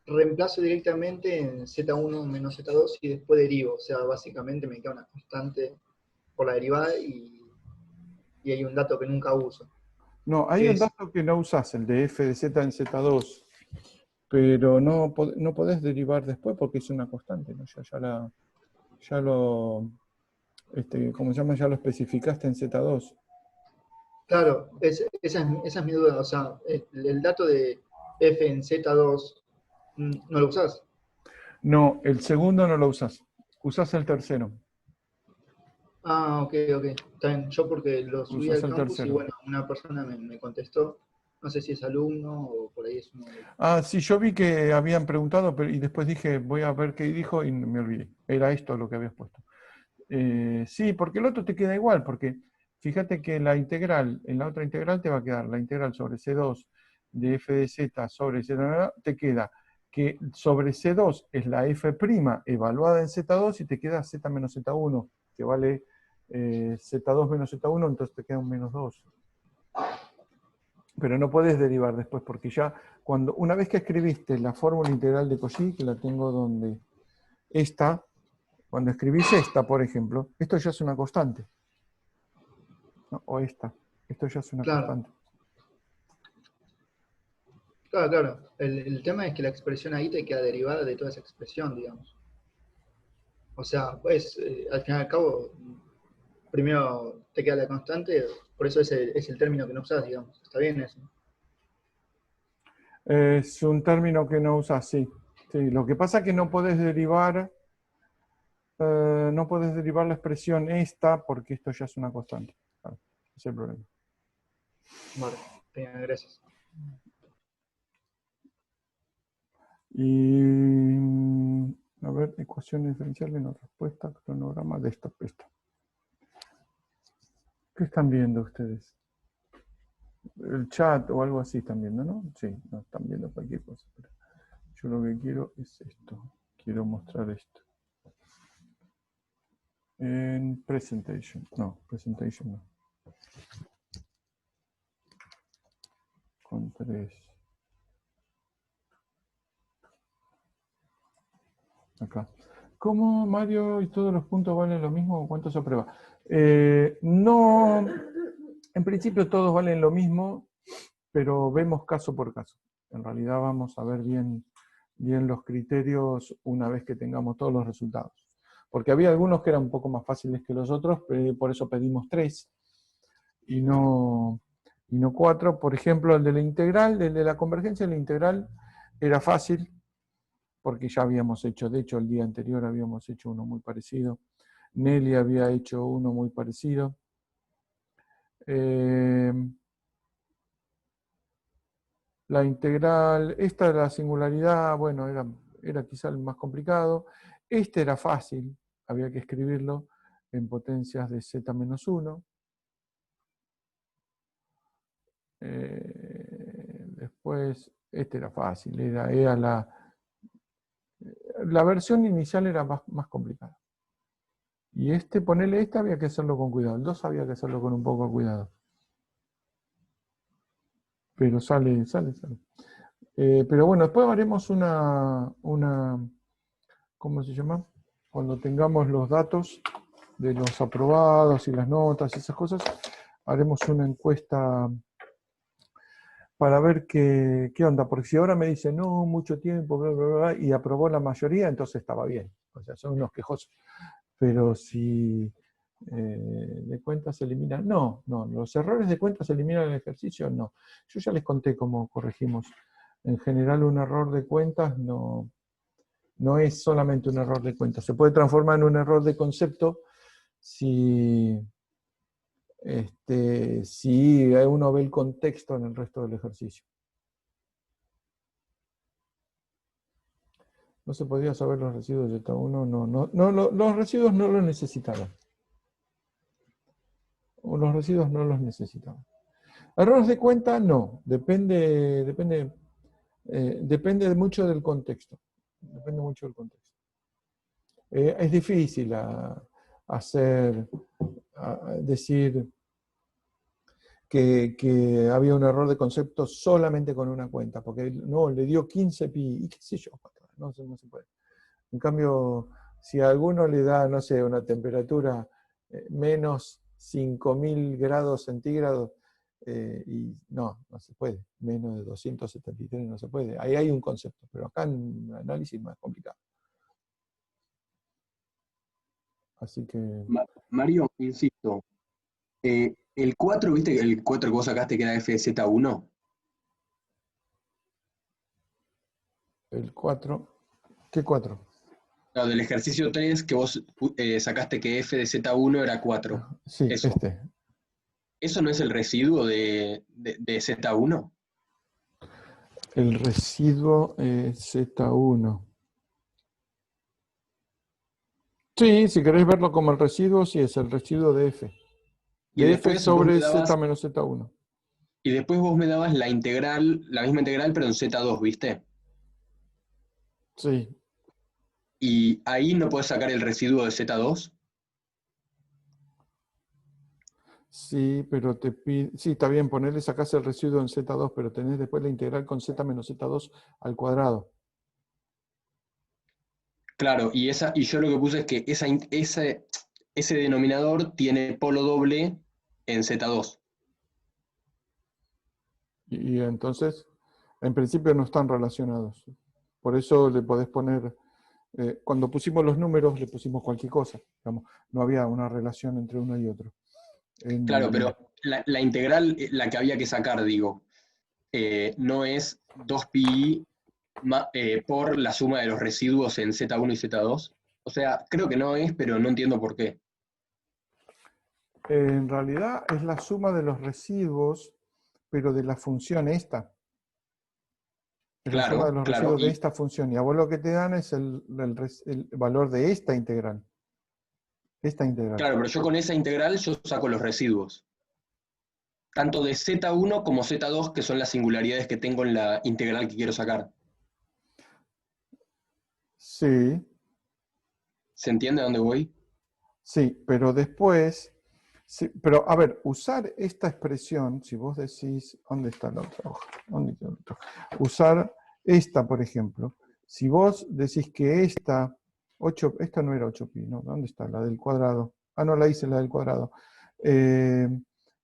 reemplazo directamente en Z1 menos Z2 y después derivo. O sea, básicamente me queda una constante por la derivada y hay un dato que nunca uso. No, hay un dato que no usás, el de f de z en z2, pero no podés derivar después porque es una constante, ¿no? Ya lo, ¿cómo se llama? Ya lo especificaste en z2. Claro, esa es mi duda. O sea, el dato de f en z2, ¿no lo usás? No, el segundo no lo usás. Usás el tercero. Ah, ok. Está bien. Yo porque lo subí Usás al el campus y tercero. bueno, una persona me contestó. No sé si es alumno o por ahí es uno de... Ah, sí, yo vi que habían preguntado, pero, y después dije, voy a ver qué dijo y me olvidé. Era esto lo que habías puesto. Sí, porque el otro te queda igual, porque fíjate que en la otra integral te va a quedar la integral sobre C2 de f de z sobre z, te queda que sobre C2 es la f' evaluada en Z2 y te queda z menos Z1, que vale Z2 menos Z1, entonces te queda un menos 2. Pero no puedes derivar después, porque ya una vez que escribiste la fórmula integral de Cauchy, que la tengo donde esta, cuando escribís esta, por ejemplo, esto ya es una constante. ¿No? O esto ya es una Claro, constante. claro. El tema es que la expresión ahí te queda derivada de toda esa expresión, digamos. O sea, pues, al fin y al cabo, primero te queda la constante, por eso es el término que no usás, digamos. Está bien eso. Es un término que no usas, sí. Sí, lo que pasa es que no podés derivar la expresión esta porque esto ya es una constante. Claro, ese es el problema. Vale, bien, gracias. Y a ver, ecuación diferencial de no respuesta, cronograma de esto. ¿Qué están viendo ustedes? El chat o algo así están viendo, ¿no? Sí, no están viendo cualquier cosa. Pero yo lo que quiero es esto. Quiero mostrar esto. En presentation. No, presentation no. Con 3. Acá. ¿Cómo Mario y todos los puntos valen lo mismo o cuánto se aprueba? No, en principio todos valen lo mismo, pero vemos caso por caso. En realidad vamos a ver bien los criterios una vez que tengamos todos los resultados. Porque había algunos que eran un poco más fáciles que los otros, por eso pedimos 3 y no 4. Por ejemplo, el de la integral, el de la convergencia de la integral era fácil, porque ya habíamos hecho, de hecho el día anterior habíamos hecho uno muy parecido. Nelly había hecho uno muy parecido. La integral, esta de la singularidad, bueno, era quizá el más complicado. Este era fácil, había que escribirlo en potencias de z-1. Después, Este era fácil, era la versión inicial era más complicada. Y ponerle había que hacerlo con cuidado. El 2 había que hacerlo con un poco de cuidado. Pero sale. Pero bueno, después haremos una, ¿cómo se llama? Cuando tengamos los datos de los aprobados y las notas y esas cosas, haremos una encuesta para ver qué onda. Porque si ahora me dicen, no, mucho tiempo, bla, bla, bla, y aprobó la mayoría, entonces estaba bien. O sea, son unos quejosos. Pero si de cuenta se eliminan, no, los errores de cuenta se eliminan en el ejercicio, no. Yo ya les conté cómo corregimos. En general un error de cuentas no es solamente un error de cuentas. Se puede transformar en un error de concepto si uno ve el contexto en el resto del ejercicio. No se podía saber los residuos de Z1, no, los residuos no los necesitaban. Los residuos no los necesitaban. Errores de cuenta, no. Depende mucho del contexto. Depende mucho del contexto. Es difícil decir que había un error de concepto solamente con una cuenta, porque no, le dio 15 pi, y qué sé yo, no se puede. En cambio, si a alguno le da, no sé, una temperatura menos 5000 grados centígrados, y no se puede, menos de 273 no se puede. Ahí hay un concepto, pero acá en análisis más complicado. Así que... Mario, insisto, el 4, ¿viste el 4 que vos sacaste que era FZ1? El 4, ¿qué 4? No, del ejercicio 3 que vos sacaste que F de Z1 era 4. Sí, Eso. ¿Eso no es el residuo de Z1? El residuo Z1. Sí, si queréis verlo como el residuo, sí, es el residuo de F. De F sobre Z menos Z1. Y después vos me dabas la integral, la misma integral, pero en Z2, ¿viste? Sí. ¿Y ahí no podés sacar el residuo de Z2? Sí, pero te pide... Sí, está bien, ponerle, sacás el residuo en Z2, pero tenés después la integral con Z menos Z2 al cuadrado. Claro, y yo lo que puse es que ese denominador tiene polo doble en Z2. Y entonces, en principio no están relacionados. Por eso le podés poner... cuando pusimos los números, le pusimos cualquier cosa. Digamos, no había una relación entre uno y otro. Claro, pero la integral, la que había que sacar, digo, no es 2pi por la suma de los residuos en Z1 y Z2. O sea, creo que no es, pero no entiendo por qué. En realidad es la suma de los residuos, pero de la función esta. Es la suma de los residuos de esta función. Y a vos lo que te dan es el valor de esta integral. Claro, pero yo con esa integral yo saco los residuos. Tanto de Z1 como Z2, que son las singularidades que tengo en la integral que quiero sacar. Sí. ¿Se entiende a dónde voy? Sí, pero después... Sí, pero a ver, usar esta expresión, si vos decís... ¿Dónde está la otra hoja? Usar esta, por ejemplo. Si vos decís que esta no era 8pi, ¿no? ¿Dónde está? La del cuadrado. Ah, no, la hice la del cuadrado.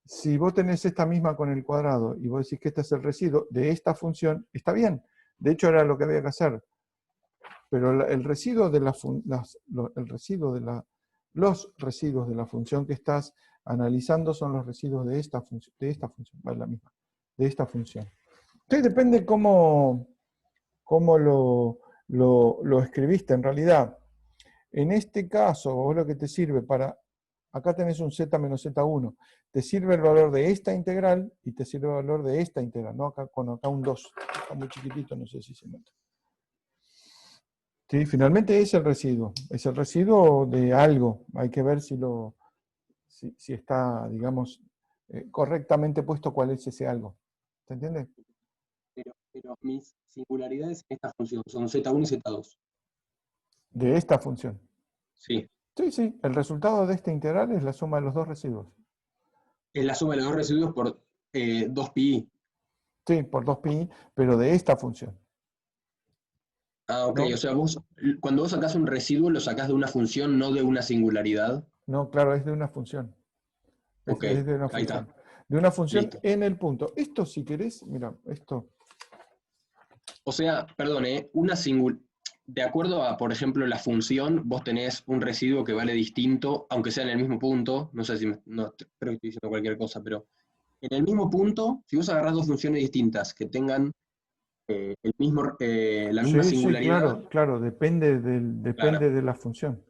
Si vos tenés esta misma con el cuadrado y vos decís que este es el residuo de esta función, está bien. De hecho, era lo que había que hacer. Pero el residuo de los residuos de la función que estás analizando son los residuos de esta función, es la misma, de esta función. Entonces depende cómo lo escribiste en realidad. En este caso, vos lo que te sirve acá tenés un z menos z1, te sirve el valor de esta integral y te sirve el valor de esta integral, ¿no? Acá un 2, está muy chiquitito, no sé si se nota. Sí, finalmente es el residuo de algo, hay que ver si está, digamos, correctamente puesto cuál es ese algo. ¿Se entiende? Pero mis singularidades en esta función son Z1 y Z2. De esta función. Sí. Sí, sí, el resultado de esta integral es la suma de los dos residuos. Es la suma de los dos residuos por 2pi. Sí, por 2pi, pero de esta función. Ah, ok. ¿No? O sea, cuando vos sacás un residuo, lo sacás de una función, no de una singularidad. No, claro, es de una función. Ok, Es de una ahí función. está. De una función Listo. en el punto. Esto, si querés, mira, esto. O sea, perdón, de acuerdo a, por ejemplo, la función, vos tenés un residuo que vale distinto, aunque sea en el mismo punto. No sé si no, creo que estoy diciendo cualquier cosa, pero en el mismo punto, si vos agarrás dos funciones distintas que tengan la misma Sí, sí, singularidad, claro, claro, depende claro, depende de la función.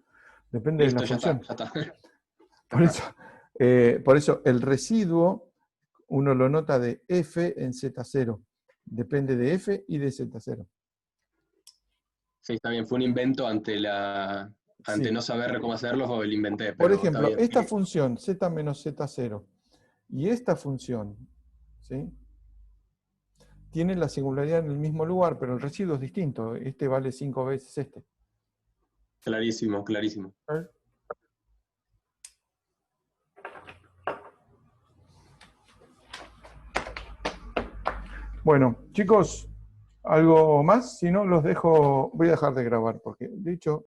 Depende de la listo, ya está, función. ya está. Por eso el residuo uno lo nota de f en z0. Depende de f y de z0. Sí, está bien, fue un invento ante Sí. no saber cómo hacerlo, o lo inventé, Por pero está ejemplo, bien. esta función z menos z0 y esta función, ¿sí?, tienen la singularidad en el mismo lugar, pero el residuo es distinto. Este vale 5 veces este. Clarísimo, clarísimo. Bueno, chicos, ¿algo más? Si no, los dejo. Voy a dejar de grabar porque, de hecho,